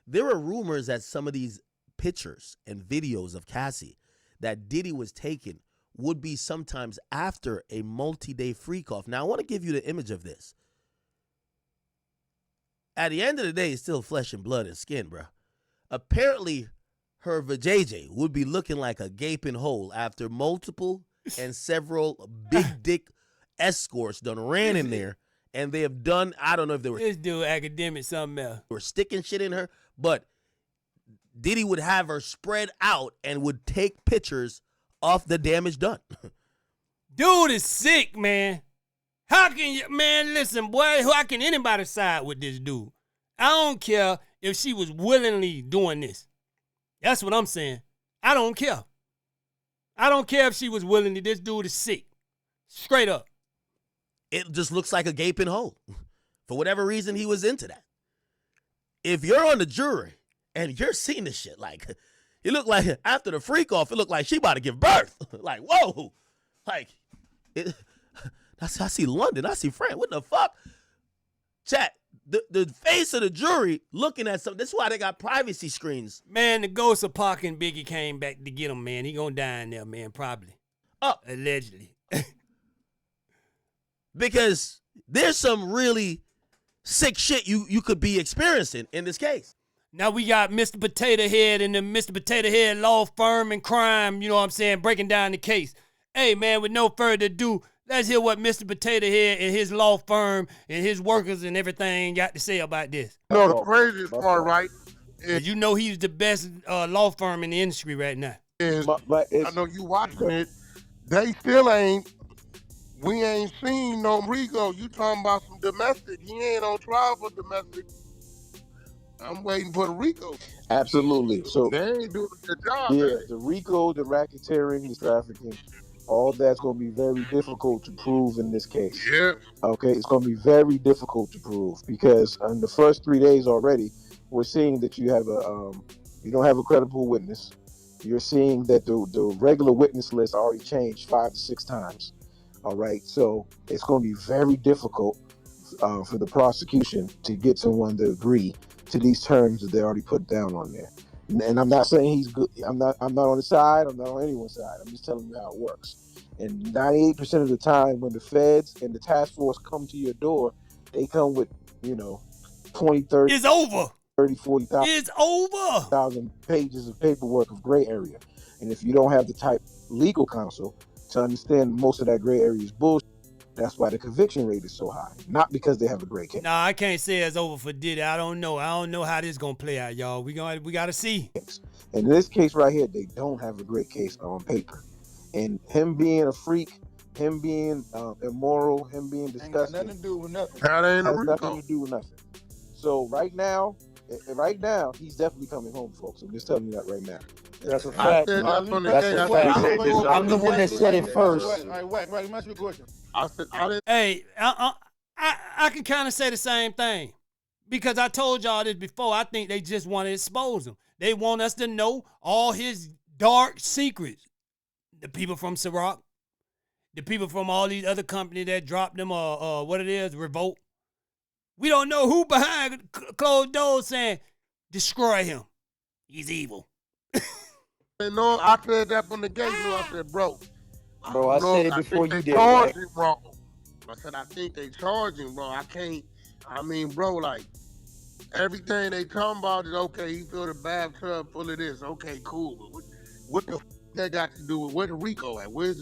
There were rumors that some of these pictures and videos of Cassie that Diddy was taking would be sometimes after a multi-day freak-off. Now, I want to give you the image of this. At the end of the day, it's still flesh and blood and skin, bro. Apparently, her vajayjay would be looking like a gaping hole after multiple and several big dick escorts done ran in there, and they have done, I don't know if they were... This dude academic something else. Were sticking shit in her, but Diddy would have her spread out and would take pictures of the damage done. Dude is sick, man. How can you, man, listen, boy, how can anybody side with this dude? I don't care if she was willingly doing this. That's what I'm saying. I don't care. I don't care if she was willingly. This dude is sick. Straight up. It just looks like a gaping hole. For whatever reason, he was into that. If you're on the jury and you're seeing this shit, like, it looked like after the freak off, it looked like she about to give birth. Like, whoa. Like, I see London. I see France. What the fuck? Chat, the face of the jury looking at something. That's why they got privacy screens. Man, the ghost of Pac and Biggie came back to get him, man. He gonna die in there, man, probably. Allegedly. Because there's some really sick shit you could be experiencing in this case. Now we got Mr. Potato Head and the Mr. Potato Head law firm and crime, you know what I'm saying, breaking down the case. Hey, man, with no further ado, let's hear what Mr. Potato Head and his law firm and his workers and everything got to say about this. You know, the craziest part, right? You know he's the best law firm in the industry right now. I know you watching it. They still ain't. We ain't seen no Rico. You talking about some domestic. He ain't on trial for domestic. I'm waiting for the Rico. Absolutely. So they ain't doing the job. Yeah, the Rico, the racketeering, the trafficking, all that's going to be very difficult to prove in this case. Yeah. Okay, it's going to be very difficult to prove because in the first 3 days already, we're seeing that you have you don't have a credible witness. You're seeing that the regular witness list already changed 5 to 6 times. All right, so it's going to be very difficult for the prosecution to get someone to agree to these terms that they already put down on there. And I'm not saying he's good. I'm not on his side. I'm not on anyone's side. I'm just telling you how it works. And 98% of the time, when the feds and the task force come to your door, they come with 20, 30. It's over. 30, 40,000. It's over. 1,000 pages of paperwork of gray area. And if you don't have the type legal counsel to understand most of that gray area is bullshit, that's why the conviction rate is so high. Not because they have a great case. Nah, I can't say it's over for Diddy. I don't know. I don't know how this gonna play out, y'all. We gotta see. In this case right here, they don't have a great case on paper. And him being a freak, him being immoral, him being disgusting, ain't got nothing to do with nothing. That ain't has a nothing Rico. to do with nothing. So right now, he's definitely coming home, folks. I'm just telling you that right now. That's a fact. That's a fact. I'm the one that said it first. Wait, let me ask you a question. I said, I didn't. Hey, I can kind of say the same thing because I told y'all this before. I think they just want to expose him. They want us to know all his dark secrets. The people from Ciroc, the people from all these other companies that dropped them, what it is, Revolt. We don't know who behind closed doors saying, destroy him. He's evil. No, I said that from the get-go. I said, bro, I said it before you did. Charge him wrong. I said, I think they charge him, bro. Bro, like, everything they talking about is okay. He filled a bathtub full of this. Okay, cool. But what the that got to do with where the Rico at? Where's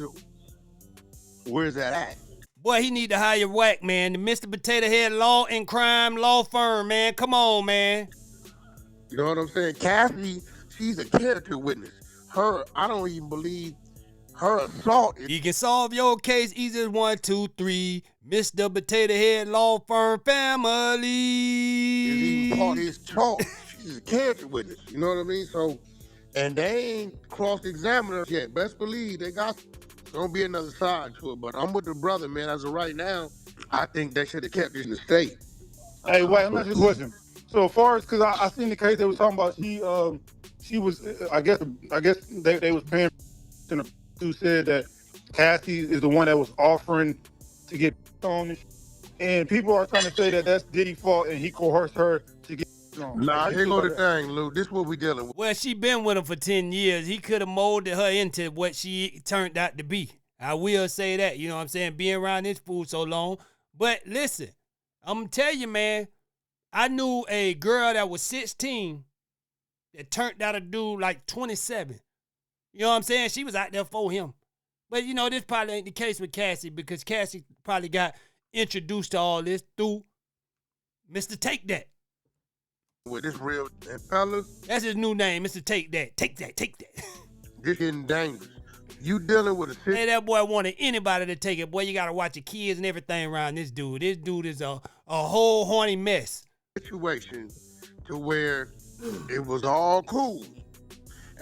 that at? Boy, he need to hire Wack, man. The Mr. Potato Head Law and Crime Law Firm, man. Come on, man. You know what I'm saying? Cassie, she's a character witness. I don't even believe her assault is You can solve your case easy as 1, 2, 3. Mr. Potato Head Law Firm Family. even part of his charge. She's a character witness. You know what I mean? So, and they ain't cross-examined her yet. Best believe they got. There's gonna be another side to it, but I'm with the brother, man. As of right now, I think they should have kept this in the state. Hey, wait, let me ask you a question. So as far as, because I seen the case they was talking about, she was, I guess they was paying, who said that Cassie is the one that was offering to get on, and people are trying to say that that's Diddy's fault and he coerced her to get on. Nah, here go the thing, Lou. This is what we dealing with. Well, she been with him for 10 years. He could have molded her into what she turned out to be. I will say that, you know what I'm saying, being around this fool so long. But listen, I'm going to tell you, man, I knew a girl that was 16 that turned out a dude like 27. You know what I'm saying? She was out there for him. But, you know, this probably ain't the case with Cassie because Cassie probably got introduced to all this through Mr. Take That. With this real, and fellas, That's his new name, Mr. Take That. Take that, take that. this getting dangerous. You dealing with a Hey, that boy wanted anybody to take it. Boy, you got to watch your kids and everything around this dude. This dude is a whole horny mess. situation to where it was all cool.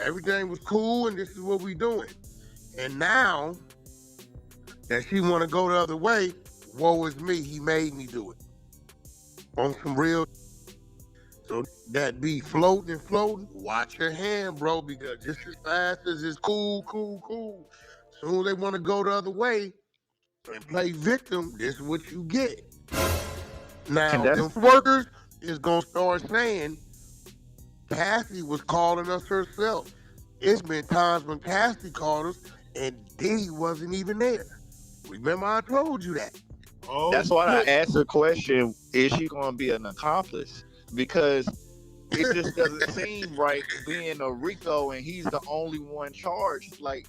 Everything was cool, and this is what we doing. And now that she want to go the other way, woe is me. He made me do it on some real. So that be floating and floating. Watch your hand, bro, because just as fast as it's cool. Soon as they want to go the other way and play victim, this is what you get. Now, them workers is going to start saying Cassie was calling us herself. It's been times when Cassie called us and Diddy wasn't even there. Remember I told you that. That's why I asked the question, is she going to be an accomplice? Because it just doesn't seem right being a Rico and he's the only one charged. Like,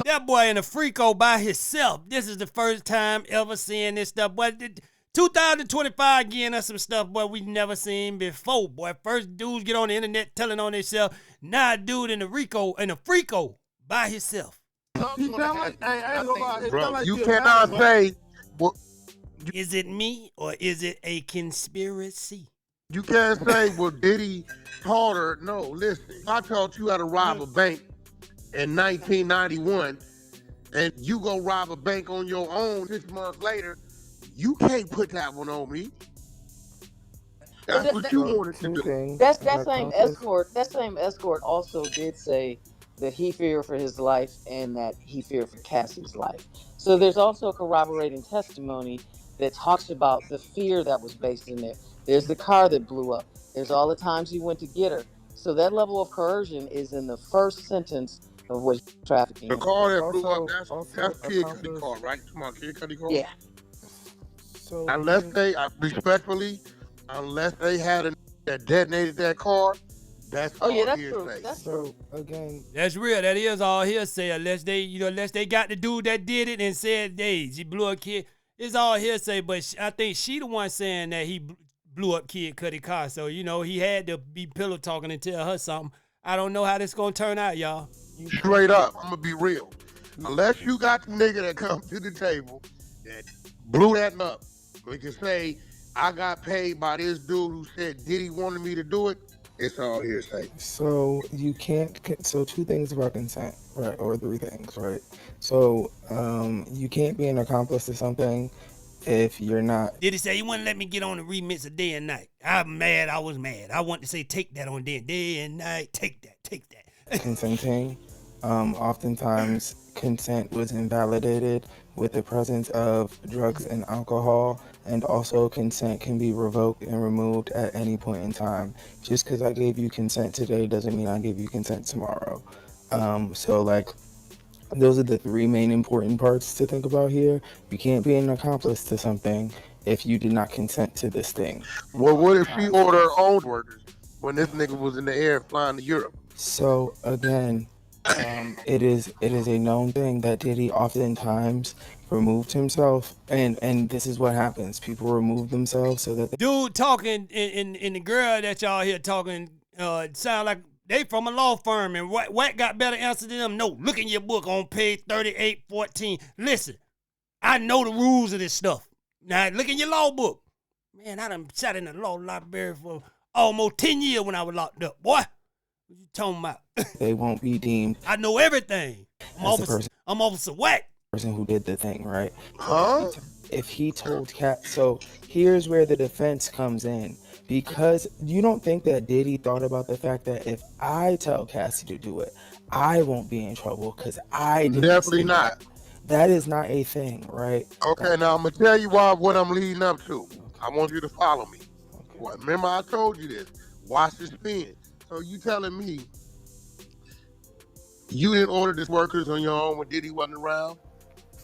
That boy in a freako by himself. This is the first time ever seeing this stuff. But 2025 getting us some stuff, boy, we never seen before, boy. First dudes get on the internet telling on themselves. Now a dude in a freako by himself. He sound like, hey, I ain't gonna lie, it Bro, sound like you she cannot a say, well, Is it me or is it a conspiracy? you can't say, well, Diddy taught her. No, listen, if I taught you how to rob a bank in 1991 and you go rob a bank on your own 6 months later, you can't put that one on me. That's what you wanted to do. That same escort also did say that he feared for his life and that he feared for Cassie's life. So there's also corroborating testimony that talks about the fear that was based in there. There's the car that blew up. There's all the times he went to get her. So that level of coercion is in the first sentence of what he's trafficking. The car that blew up, that's Kid Cudi car, right? Come on, Kid Cudi car? Yeah. So Unless they, respectfully, unless they had a that detonated that car, that's all that's hearsay. true. That's true. so again, That's real. That is all hearsay. Unless they got the dude that did it and said, hey, she blew a kid. It's all hearsay, but I think she the one saying that he blew up Kid Cudi car. So, you know, he had to be pillow talking and tell her something. I don't know how this gonna turn out, y'all. Straight up, I'm gonna be real. Unless you got the nigga that come to the table that blew that up, we can say, I got paid by this dude who said Diddy wanted me to do it, it's all hearsay. so you can't. So 2 things about consent, right, or 3 things, right? So you can't be an accomplice to something if you're not Did he say he wouldn't let me get on the remix of Day and Night? I'm mad. I was mad. I want to say take that on Day and Night. Take that. consenting. Oftentimes, consent was invalidated with the presence of drugs and alcohol, and also consent can be revoked and removed at any point in time. Just because I gave you consent today doesn't mean I gave you consent tomorrow. So, like, those are the 3 main important parts to think about here. You can't be an accomplice to something if you did not consent to this thing. Well, what if she ordered her own workers when this nigga was in the air flying to Europe? So again, it is a known thing that Diddy oftentimes removed himself, and this is what happens. People remove themselves so that Dude talking and the girl that y'all here talking sound like They from a law firm, and Wack got better answer than them. No, look in your book on page 3814. Listen, I know the rules of this stuff. Now, look in your law book. Man, I done sat in the law library for almost 10 years when I was locked up. Boy, what you talking about? They won't be deemed I know everything. I'm as Officer Wack. person who did the thing, right? Huh? If he told so here's where the defense comes in. Because you don't think that Diddy thought about the fact that if I tell Cassie to do it, I won't be in trouble because I didn't Definitely say not. that is not a thing, right? Okay, now I'm gonna tell you what I'm leading up to. I want you to follow me. What? Remember I told you this. Watch the spin. So you telling me you didn't order these workers on your own when Diddy wasn't around?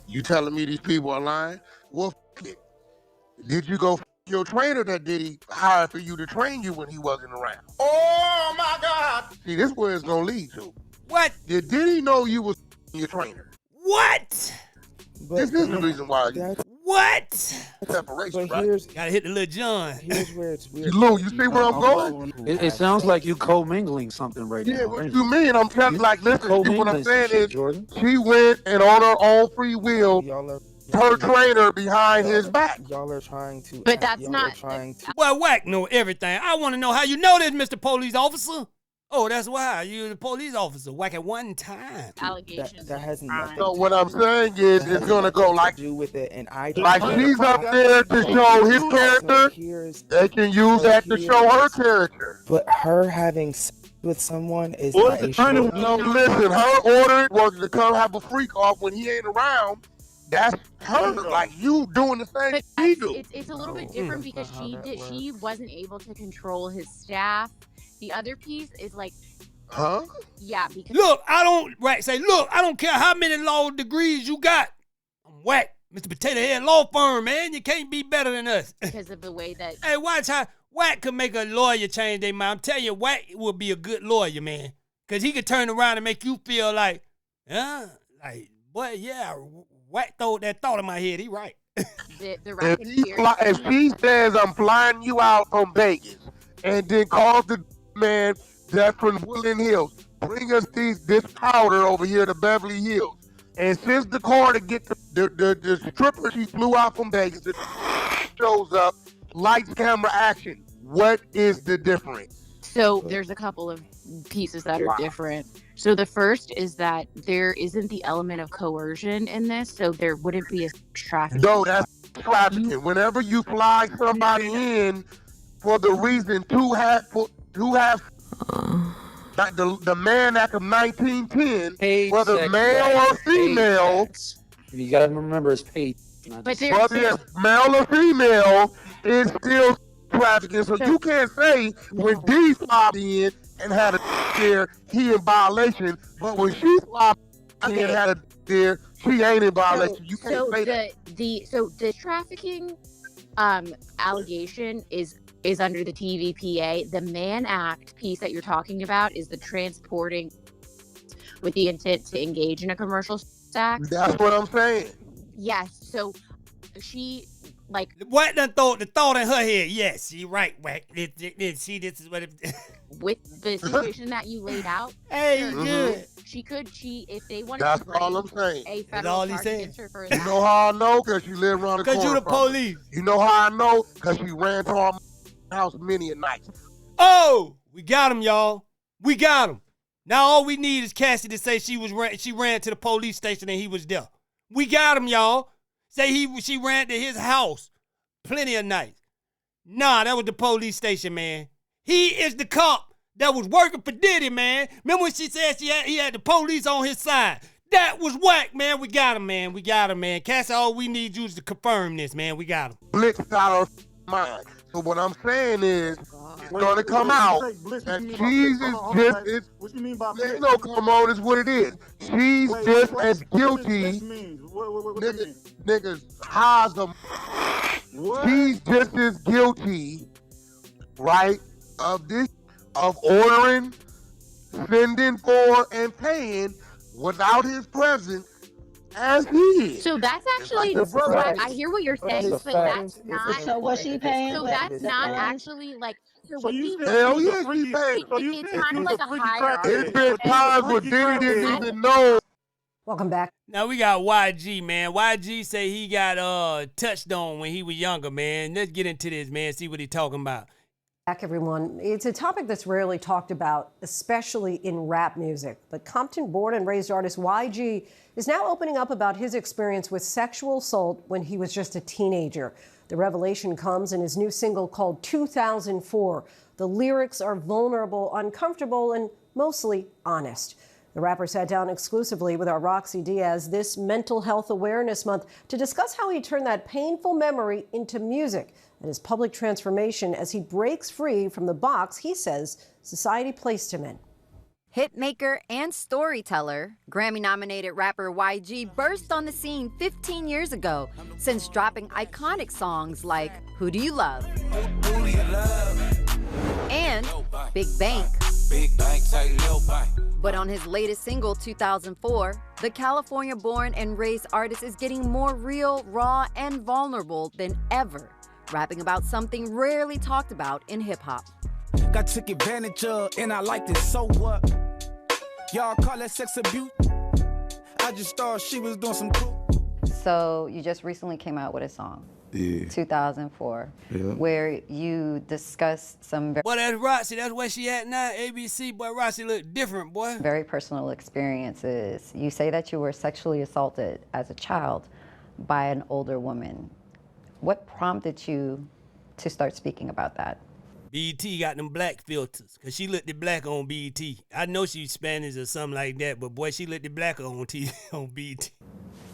You telling me these people are lying? Well, f it. Did you go f your trainer that Diddy hired for you to train you when he wasn't around? Oh my God! See, this is where it's gonna lead to. What? Did Diddy know you was your trainer? What? But This is the reason why you What? separation, but right? Gotta hit the little John. here's where it's weird. Lou, you see where I'm going? It sounds like you co-mingling something right Yeah, now. what you mean? I'm telling like, listen, what I'm Co-mingling saying some shit, is Jordan. she went and on her own free will, Y'all are her trainer behind his back. Y'all are trying to But that's y'all not- are trying to Boy, Wack know everything. I want to know how you know this, Mr. Police Officer. Oh, that's why you're the police officer. Wack at one time. Allegations. that has nothing So what I'm saying is it's gonna go like to do with it, and I like she's up there to show his character. Here's They can use that to show her character. but her having sex with someone is Well, not the a trainer short- No, listen, her order was to come have a freak off when he ain't around. That's her. Like you doing the same But he do. it's a little bit different because she wasn't able to control his staff. The other piece is like, Huh? yeah, because Look, I don't care how many law degrees you got. I'm Wack, Mr. Potato Head Law Firm, man. You can't be better than us. because of the way that Hey, watch how Wack could make a lawyer change their mind. I'm telling you, Wack would be a good lawyer, man. Because he could turn around and make you feel like, boy, yeah, Wack throwed that thought in my head. He right. the If she says I'm flying you out from Vegas and then calls the man that's from Woodland Hills, bring us this powder over here to Beverly Hills, and since the car to get the stripper she flew out from Vegas, the shows up, lights, camera, action. What is the difference? So there's a couple of pieces that are different. So the first is that there isn't the element of coercion in this, so there wouldn't be a trafficking. No, that's trafficking. Whenever you fly somebody in for the reason to have like the Man Act of 1910, Paid whether sex male or acts, paid female, sex. You gotta remember it's paid. not But just- there- whether it's male or female, is still trafficking. So you can't say when D flopped in and had a there, he in violation, but when she flopped in and had a there, she ain't in violation. You can't So say that. the trafficking allegation is under the TVPA. The Mann Act piece that you're talking about is the transporting with the intent to engage in a commercial sex. That's what I'm saying. Yes. So she like Wack done thought the thought in her head. Yes, she right, Wack. See, this is what it... with the situation that you laid out. Hey, sure, good. She if they wanted That's to all bring I'm saying. a That's federal all he charge said. against her for You that. know how I know? Because you live around the corner. Because you the from me. police. You know how I know? Because she ran to our house many a night. Oh, we got him, y'all. We got him. Now all we need is Cassie to say she ran to the police station and he was there. We got him, y'all. Say she ran to his house plenty of nights. Nah, that was the police station, man. He is the cop that was working for Diddy, man. Remember when she said he had the police on his side? That was Wack, man. We got him, man. We got him, man. Cassie, all we need you is to confirm this, man. We got him. Blitzed out of mind. So what I'm saying is, it's going to come out that she's just, What you mean by ain't no come on, is what it is. She's just as guilty. What do you mean? Niggas, highs them. She's just as guilty, right, of ordering, sending for, and paying without his presence as he is. So that's actually, It's like the brother. I hear what you're saying, It's but a fact. that's not. So was she paying? So for that's the not phone? actually like So you said Hell he was yeah, a freaky. hey, So you It's said kind he of was like a a freaky hierarchy. it's crackhead. been times where Freaky Diddy didn't crackhead. even know. Welcome back. Now we got YG, man. YG say he got touched on when he was younger, man. Let's get into this, man. See what he talking about. Back, everyone. It's a topic that's rarely talked about, especially in rap music. But Compton-born and raised artist YG is now opening up about his experience with sexual assault when he was just a teenager. The revelation comes in his new single called 2004. The lyrics are vulnerable, uncomfortable, and mostly honest. The rapper sat down exclusively with our Roxy Diaz this Mental Health Awareness Month to discuss how he turned that painful memory into music and his public transformation as he breaks free from the box he says society placed him in. Hitmaker and storyteller, Grammy-nominated rapper YG burst on the scene 15 years ago, since dropping iconic songs like Who Do You Love? And Big Bank. But on his latest single, 2004, the California-born and raised artist is getting more real, raw, and vulnerable than ever, rapping about something rarely talked about in hip-hop. Got took advantage of, and I liked it, so what? Y'all call that sex abuse? I just thought she was doing some cool. So you just recently came out with a song, 2004, where you discussed some Boy, that's Roxy. That's where she at now. ABC, boy, Roxy look different, boy. very personal experiences. You say that you were sexually assaulted as a child by an older woman. What prompted you to start speaking about that? BET got them black filters, because she looked the black on BET. I know she's Spanish or something like that, but boy, she looked the black on on BET.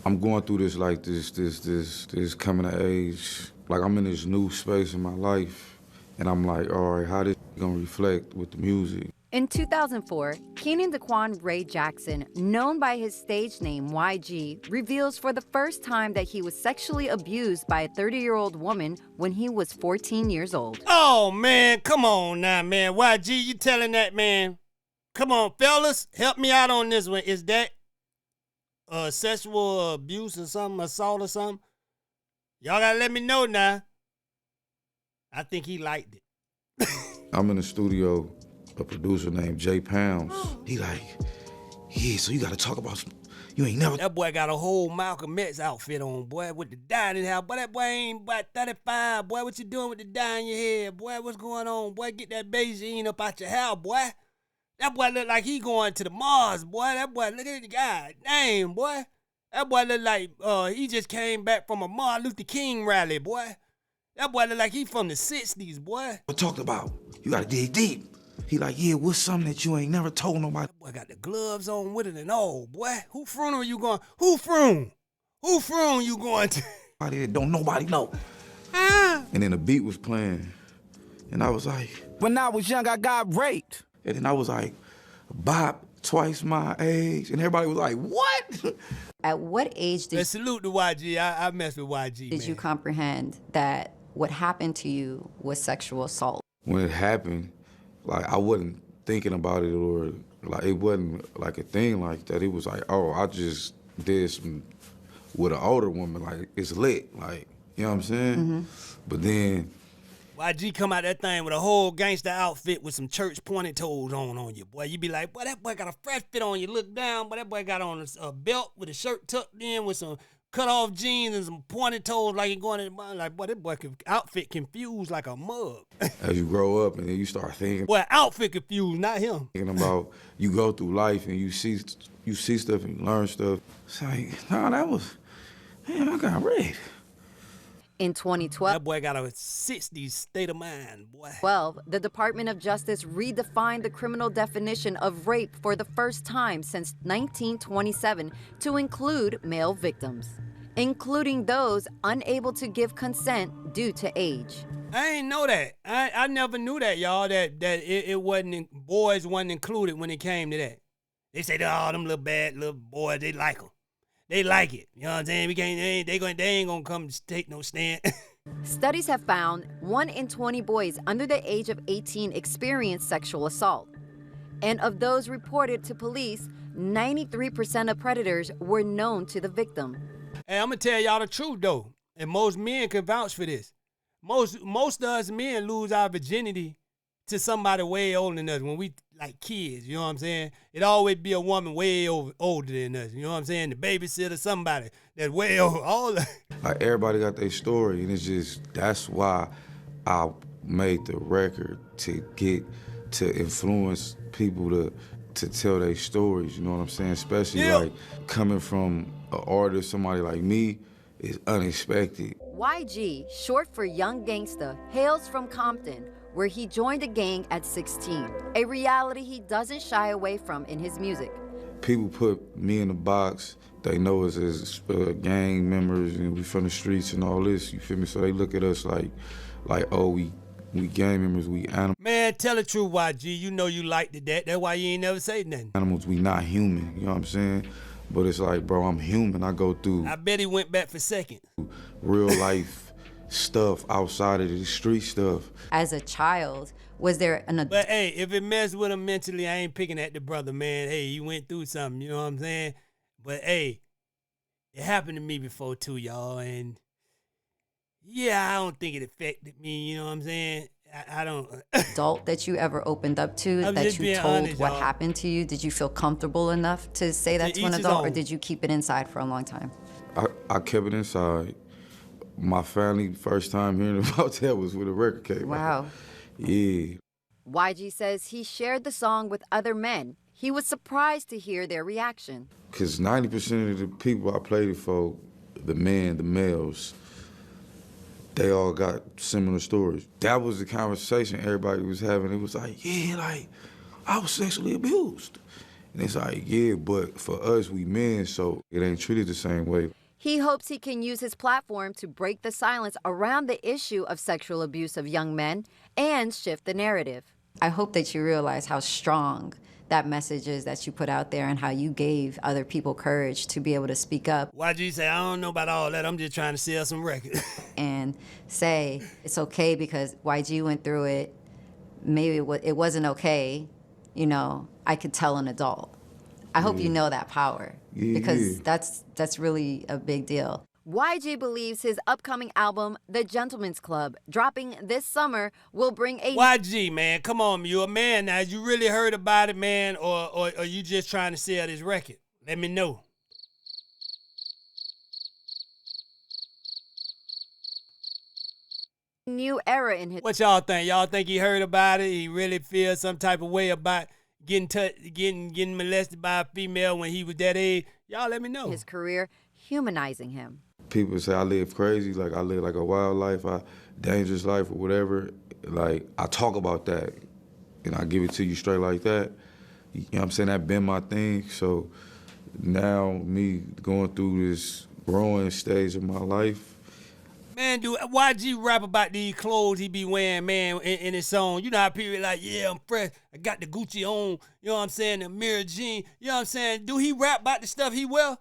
I'm going through this like this coming of age. Like I'm in this new space in my life, and I'm like, all right, how this gonna reflect with the music? In 2004, Kenan Daquan Ray Jackson, known by his stage name YG, reveals for the first time that he was sexually abused by a 30-year-old woman when he was 14 years old. Oh, man, come on now, man. YG, you telling that, man? Come on, fellas, help me out on this one. Is that sexual abuse or something, assault or something? Y'all gotta let me know now. I think he liked it. I'm in the studio, a producer named Jay Pounds. He like, yeah, so you gotta talk about some, you ain't never. That boy got a whole Malcolm X outfit on, boy, with the dye in his hair. Boy, that boy ain't about 35, boy. What you doing with the dye in your head, boy? What's going on, boy? Get that Beijing up out your hair, boy. That boy look like he going to the Mars, boy. That boy, look at the guy. Damn, boy. That boy look like he just came back from a Martin Luther King rally, boy. That boy look like he from the 60s, boy. What talked about? You gotta dig deep. He like, yeah, what's something that you ain't never told nobody? That boy got the gloves on with it and all, boy. Who funeral you going? Who funeral? Who funeral you going to? Don't nobody know. And then the beat was playing, and I was like, When I was young, I got raped. and then I was like, Bop, twice my age, and everybody was like, what? At what age Let's salute to YG. I mess with YG, did man. you comprehend that what happened to you was sexual assault? When it happened, like I wasn't thinking about it, or like it wasn't like a thing like that. It was like, oh, I just did some with an older woman, like it's lit, like, you know what I'm saying? But then YG come out that thing with a whole gangster outfit with some church pointed toes on you, boy. You be like, boy, that boy got a fresh fit on you. Look down, but that boy got on a belt with a shirt tucked in with some cut off jeans and some pointed toes like he going in the bar. Like, boy, that boy outfit confused like a mug. as you grow up and then you start thinking, Boy, outfit confused, not him. thinking about, you go through life and you see stuff and you learn stuff. It's like, nah, that was, man, I got raped. In 2012, That boy got a 60s state of mind, boy. the Department of Justice redefined the criminal definition of rape for the first time since 1927 to include male victims, including those unable to give consent due to age. I ain't know that. I never knew that, y'all, that it wasn't, boys wasn't included when it came to that. They say, oh, them little bad little boys, they like them. They like it. You know what I'm saying? They ain't gonna come take no stand. Studies have found 1 in 20 boys under the age of 18 experience sexual assault. And of those reported to police, 93% of predators were known to the victim. Hey, I'm gonna tell y'all the truth though, and most men can vouch for this. Most of us men lose our virginity to somebody way older than us when we like kids, you know what I'm saying? It always be a woman way older than us, you know what I'm saying? The babysitter, somebody that's way over, all the... Like everybody got their story, and it's just, that's why I made the record, to influence people to tell their stories, you know what I'm saying? Especially like coming from an artist, somebody like me, is unexpected. YG, short for Young Gangsta, hails from Compton, where he joined a gang at 16, a reality he doesn't shy away from in his music. People put me in the box. They know us as gang members, and we from the streets and all this, you feel me? So they look at us like oh, we gang members, we animals. Man, tell the truth, YG. You know you liked that. That's why you ain't never say nothing. Animals, we not human, you know what I'm saying? But it's like, bro, I'm human. I go through... I bet he went back for second. Real life stuff outside of the street stuff. As a child, was there an... But hey, if it messed with him mentally, I ain't picking at the brother, man. Hey, he went through something, you know what I'm saying? But hey, it happened to me before too, y'all. And yeah, I don't think it affected me, you know what I'm saying? I don't... adult that you ever opened up to, that you told honest, what y'all. happened to you? Did you feel comfortable enough to say that to an adult, or did you keep it inside for a long time? I kept it inside. My family, first time hearing about that was with a record came out. Wow. Yeah. YG says he shared the song with other men. He was surprised to hear their reaction. Because 90% of the people I played it for, the males, they all got similar stories. That was the conversation everybody was having. It was like, yeah, like, I was sexually abused. And it's like, yeah, but for us, we men, so it ain't treated the same way. He hopes he can use his platform to break the silence around the issue of sexual abuse of young men and shift the narrative. I hope that you realize how strong that message is that you put out there, and how you gave other people courage to be able to speak up. YG say, I don't know about all that. I'm just trying to sell some records. And say it's okay because YG went through it. Maybe it wasn't okay. You know, I could tell an adult. I hope you know that power, because that's really a big deal. YG believes his upcoming album, The Gentleman's Club, dropping this summer, will bring a... YG, man, come on, you a man now. You really heard about it, man, or are you just trying to sell this record? Let me know. New era in his... What y'all think? Y'all think he heard about it? He really feels some type of way about getting molested by a female when he was that age? Y'all let me know. His career, humanizing him. People say I live crazy, like I live like a wild life, dangerous life or whatever. Like, I talk about that and I give it to you straight like that. You know what I'm saying? That been my thing. So now me going through this growing stage of my life. Man, dude, YG rap about these clothes he be wearing, man, in his song. You know how people like, yeah, I'm fresh. I got the Gucci on, you know what I'm saying, the mirror jean. You know what I'm saying? Do he rap about the stuff he wear?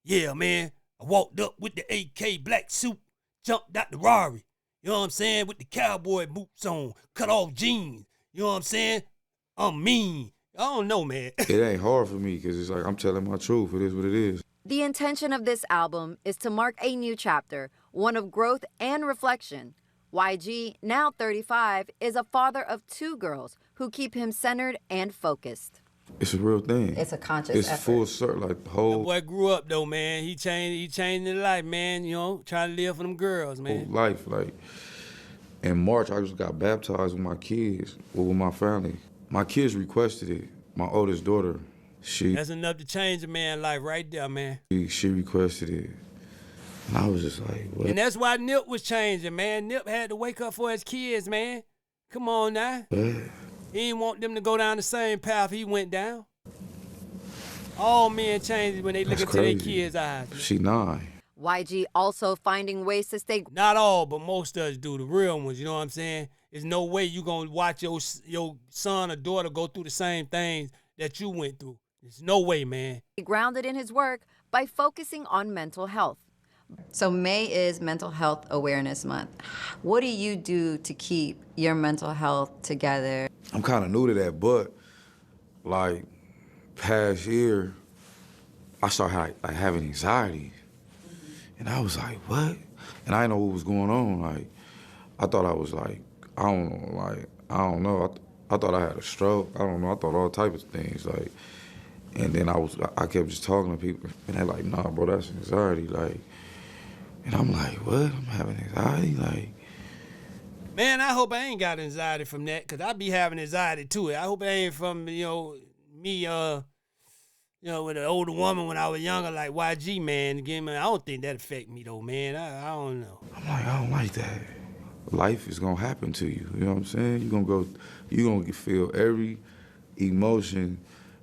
Yeah, man. I walked up with the AK black suit, jumped out the Rari. You know what I'm saying? With the cowboy boots on, cut off jeans. You know what I'm saying? I'm mean. I don't know, man. It ain't hard for me because it's like I'm telling my truth. It is what it is. The intention of this album is to mark a new chapter, one of growth and reflection. YG, now 35, is a father of 2 girls who keep him centered and focused. It's a real thing. It's a conscious It's effort. full circle, like the whole... That boy grew up, though, man. He changed his life, man, you know, trying to live for them girls, man. Whole life, like... In March, I just got baptized with my kids, with my family. My kids requested it. My oldest daughter, That's enough to change a man's life right there, man. She requested it. And I was just like, what? And that's why Nip was changing, man. Nip had to wake up for his kids, man. Come on now. What? He didn't want them to go down the same path he went down. All men change when they look into their kids' eyes. Man. She 9. YG also finding ways to stay... Not all, but most of us do, the real ones, you know what I'm saying? There's no way you gonna watch your son or daughter go through the same things that you went through. There's no way, man. Grounded in his work by focusing on mental health. So May is Mental Health Awareness Month. What do you do to keep your mental health together? I'm kind of new to that, but like past year, I started having anxiety. And I was like, what? And I didn't know what was going on. Like, I thought I was like, I don't know, like, I don't know. I thought I had a stroke. I don't know. I thought all types of things. Like, and then I kept just talking to people, and they're like, "Nah, bro, that's anxiety." Like, and I'm like, "What? I'm having anxiety?" Like, man, I hope I ain't got anxiety from that, because I be having anxiety too. I hope it ain't from, me, with an older woman when I was younger, like YG, man. Again, man, I don't think that affect me, though, man. I don't know. I'm like, I don't like that. Life is gonna happen to you. You know what I'm saying? You're gonna feel every emotion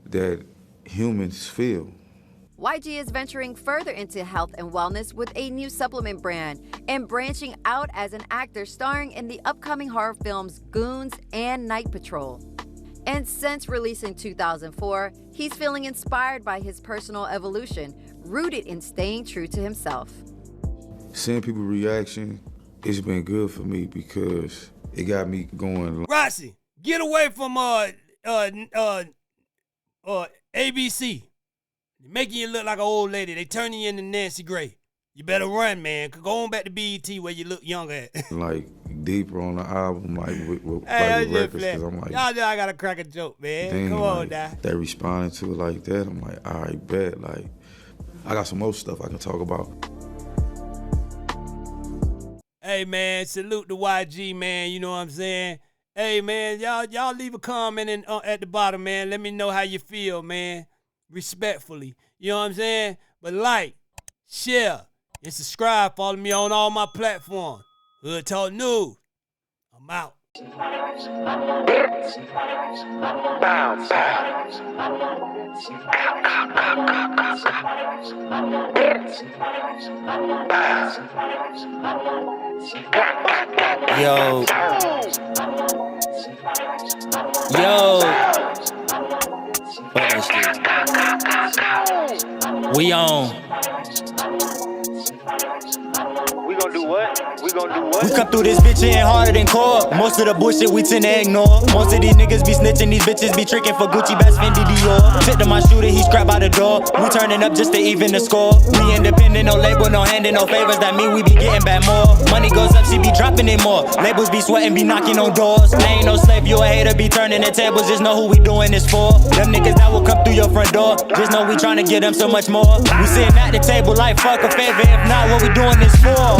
that humans feel. YG is venturing further into health and wellness with a new supplement brand and branching out as an actor starring in the upcoming horror films Goons and Night Patrol. And since released in 2004, he's feeling inspired by his personal evolution, rooted in staying true to himself. Seeing people's reaction, it's been good for me because it got me going. Rossi, get away from ABC. Making you look like an old lady. They turning you into Nancy Gray. You better run, man. Go on back to BET where you look younger at. Like deeper on the album, like with Hey, records, because I'm like, y'all know I gotta crack a joke, man. dang, Come on like, now. they responding to it like that. I'm like, all right, bet. Like, I got some more stuff I can talk about. Hey, man, salute to YG, man. You know what I'm saying? Hey, man, y'all leave a comment at the bottom, man. Let me know how you feel, man. Respectfully. You know what I'm saying? But like, share, and subscribe. Follow me on all my platforms. Hood Talk News. I'm out. Yo. We on. We gonna do what? We gonna do what? We come through this bitch hitting harder than core. Most of the bullshit we tend to ignore. Most of these niggas be snitching, these bitches be tricking for Gucci, Bass, Fendi, Dior. Tip to my shooter, he scrap by the door. We turning up just to even the score. We independent, no label, no handing, no favors. That mean we be getting back more. Money goes up, she be dropping it more. Labels be sweating, be knocking on doors. I ain't no slave, you a hater, be turning the tables. Just know who we doing this for. Them niggas that will come through your front door. Just know we trying to get them so much more. We sitting at the table like fuck a favor. If not, what we doing this for?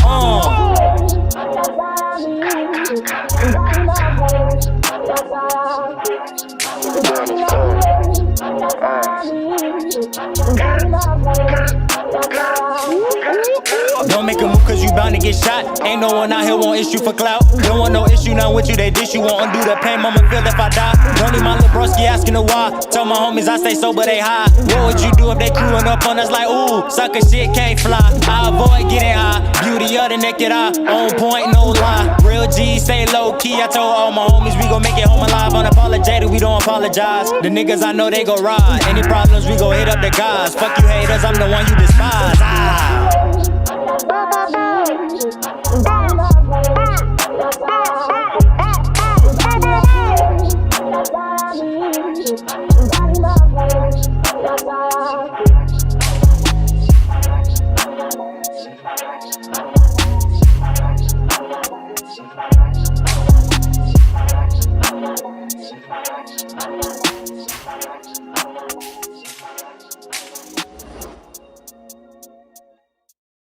Don't make a move cause you bound to get shot. Ain't no one out here want issue for clout. Don't want no issue now with you, they dish you. Won't undo the pain, mama feel if I die. Don't need my little broski asking the why. Tell my homies I stay sober, they high. What would you do if they crewing up on us like, ooh, sucker shit can't fly. I avoid getting high, beauty of the naked eye. On point, no lie, real G, stay low key. I told all my homies we gon' make it home alive. Unapologetic, we don't apologize. The niggas I know they go ride. Any problems, we go hit up the guys. Fuck you haters, I'm the one you despise. Ah.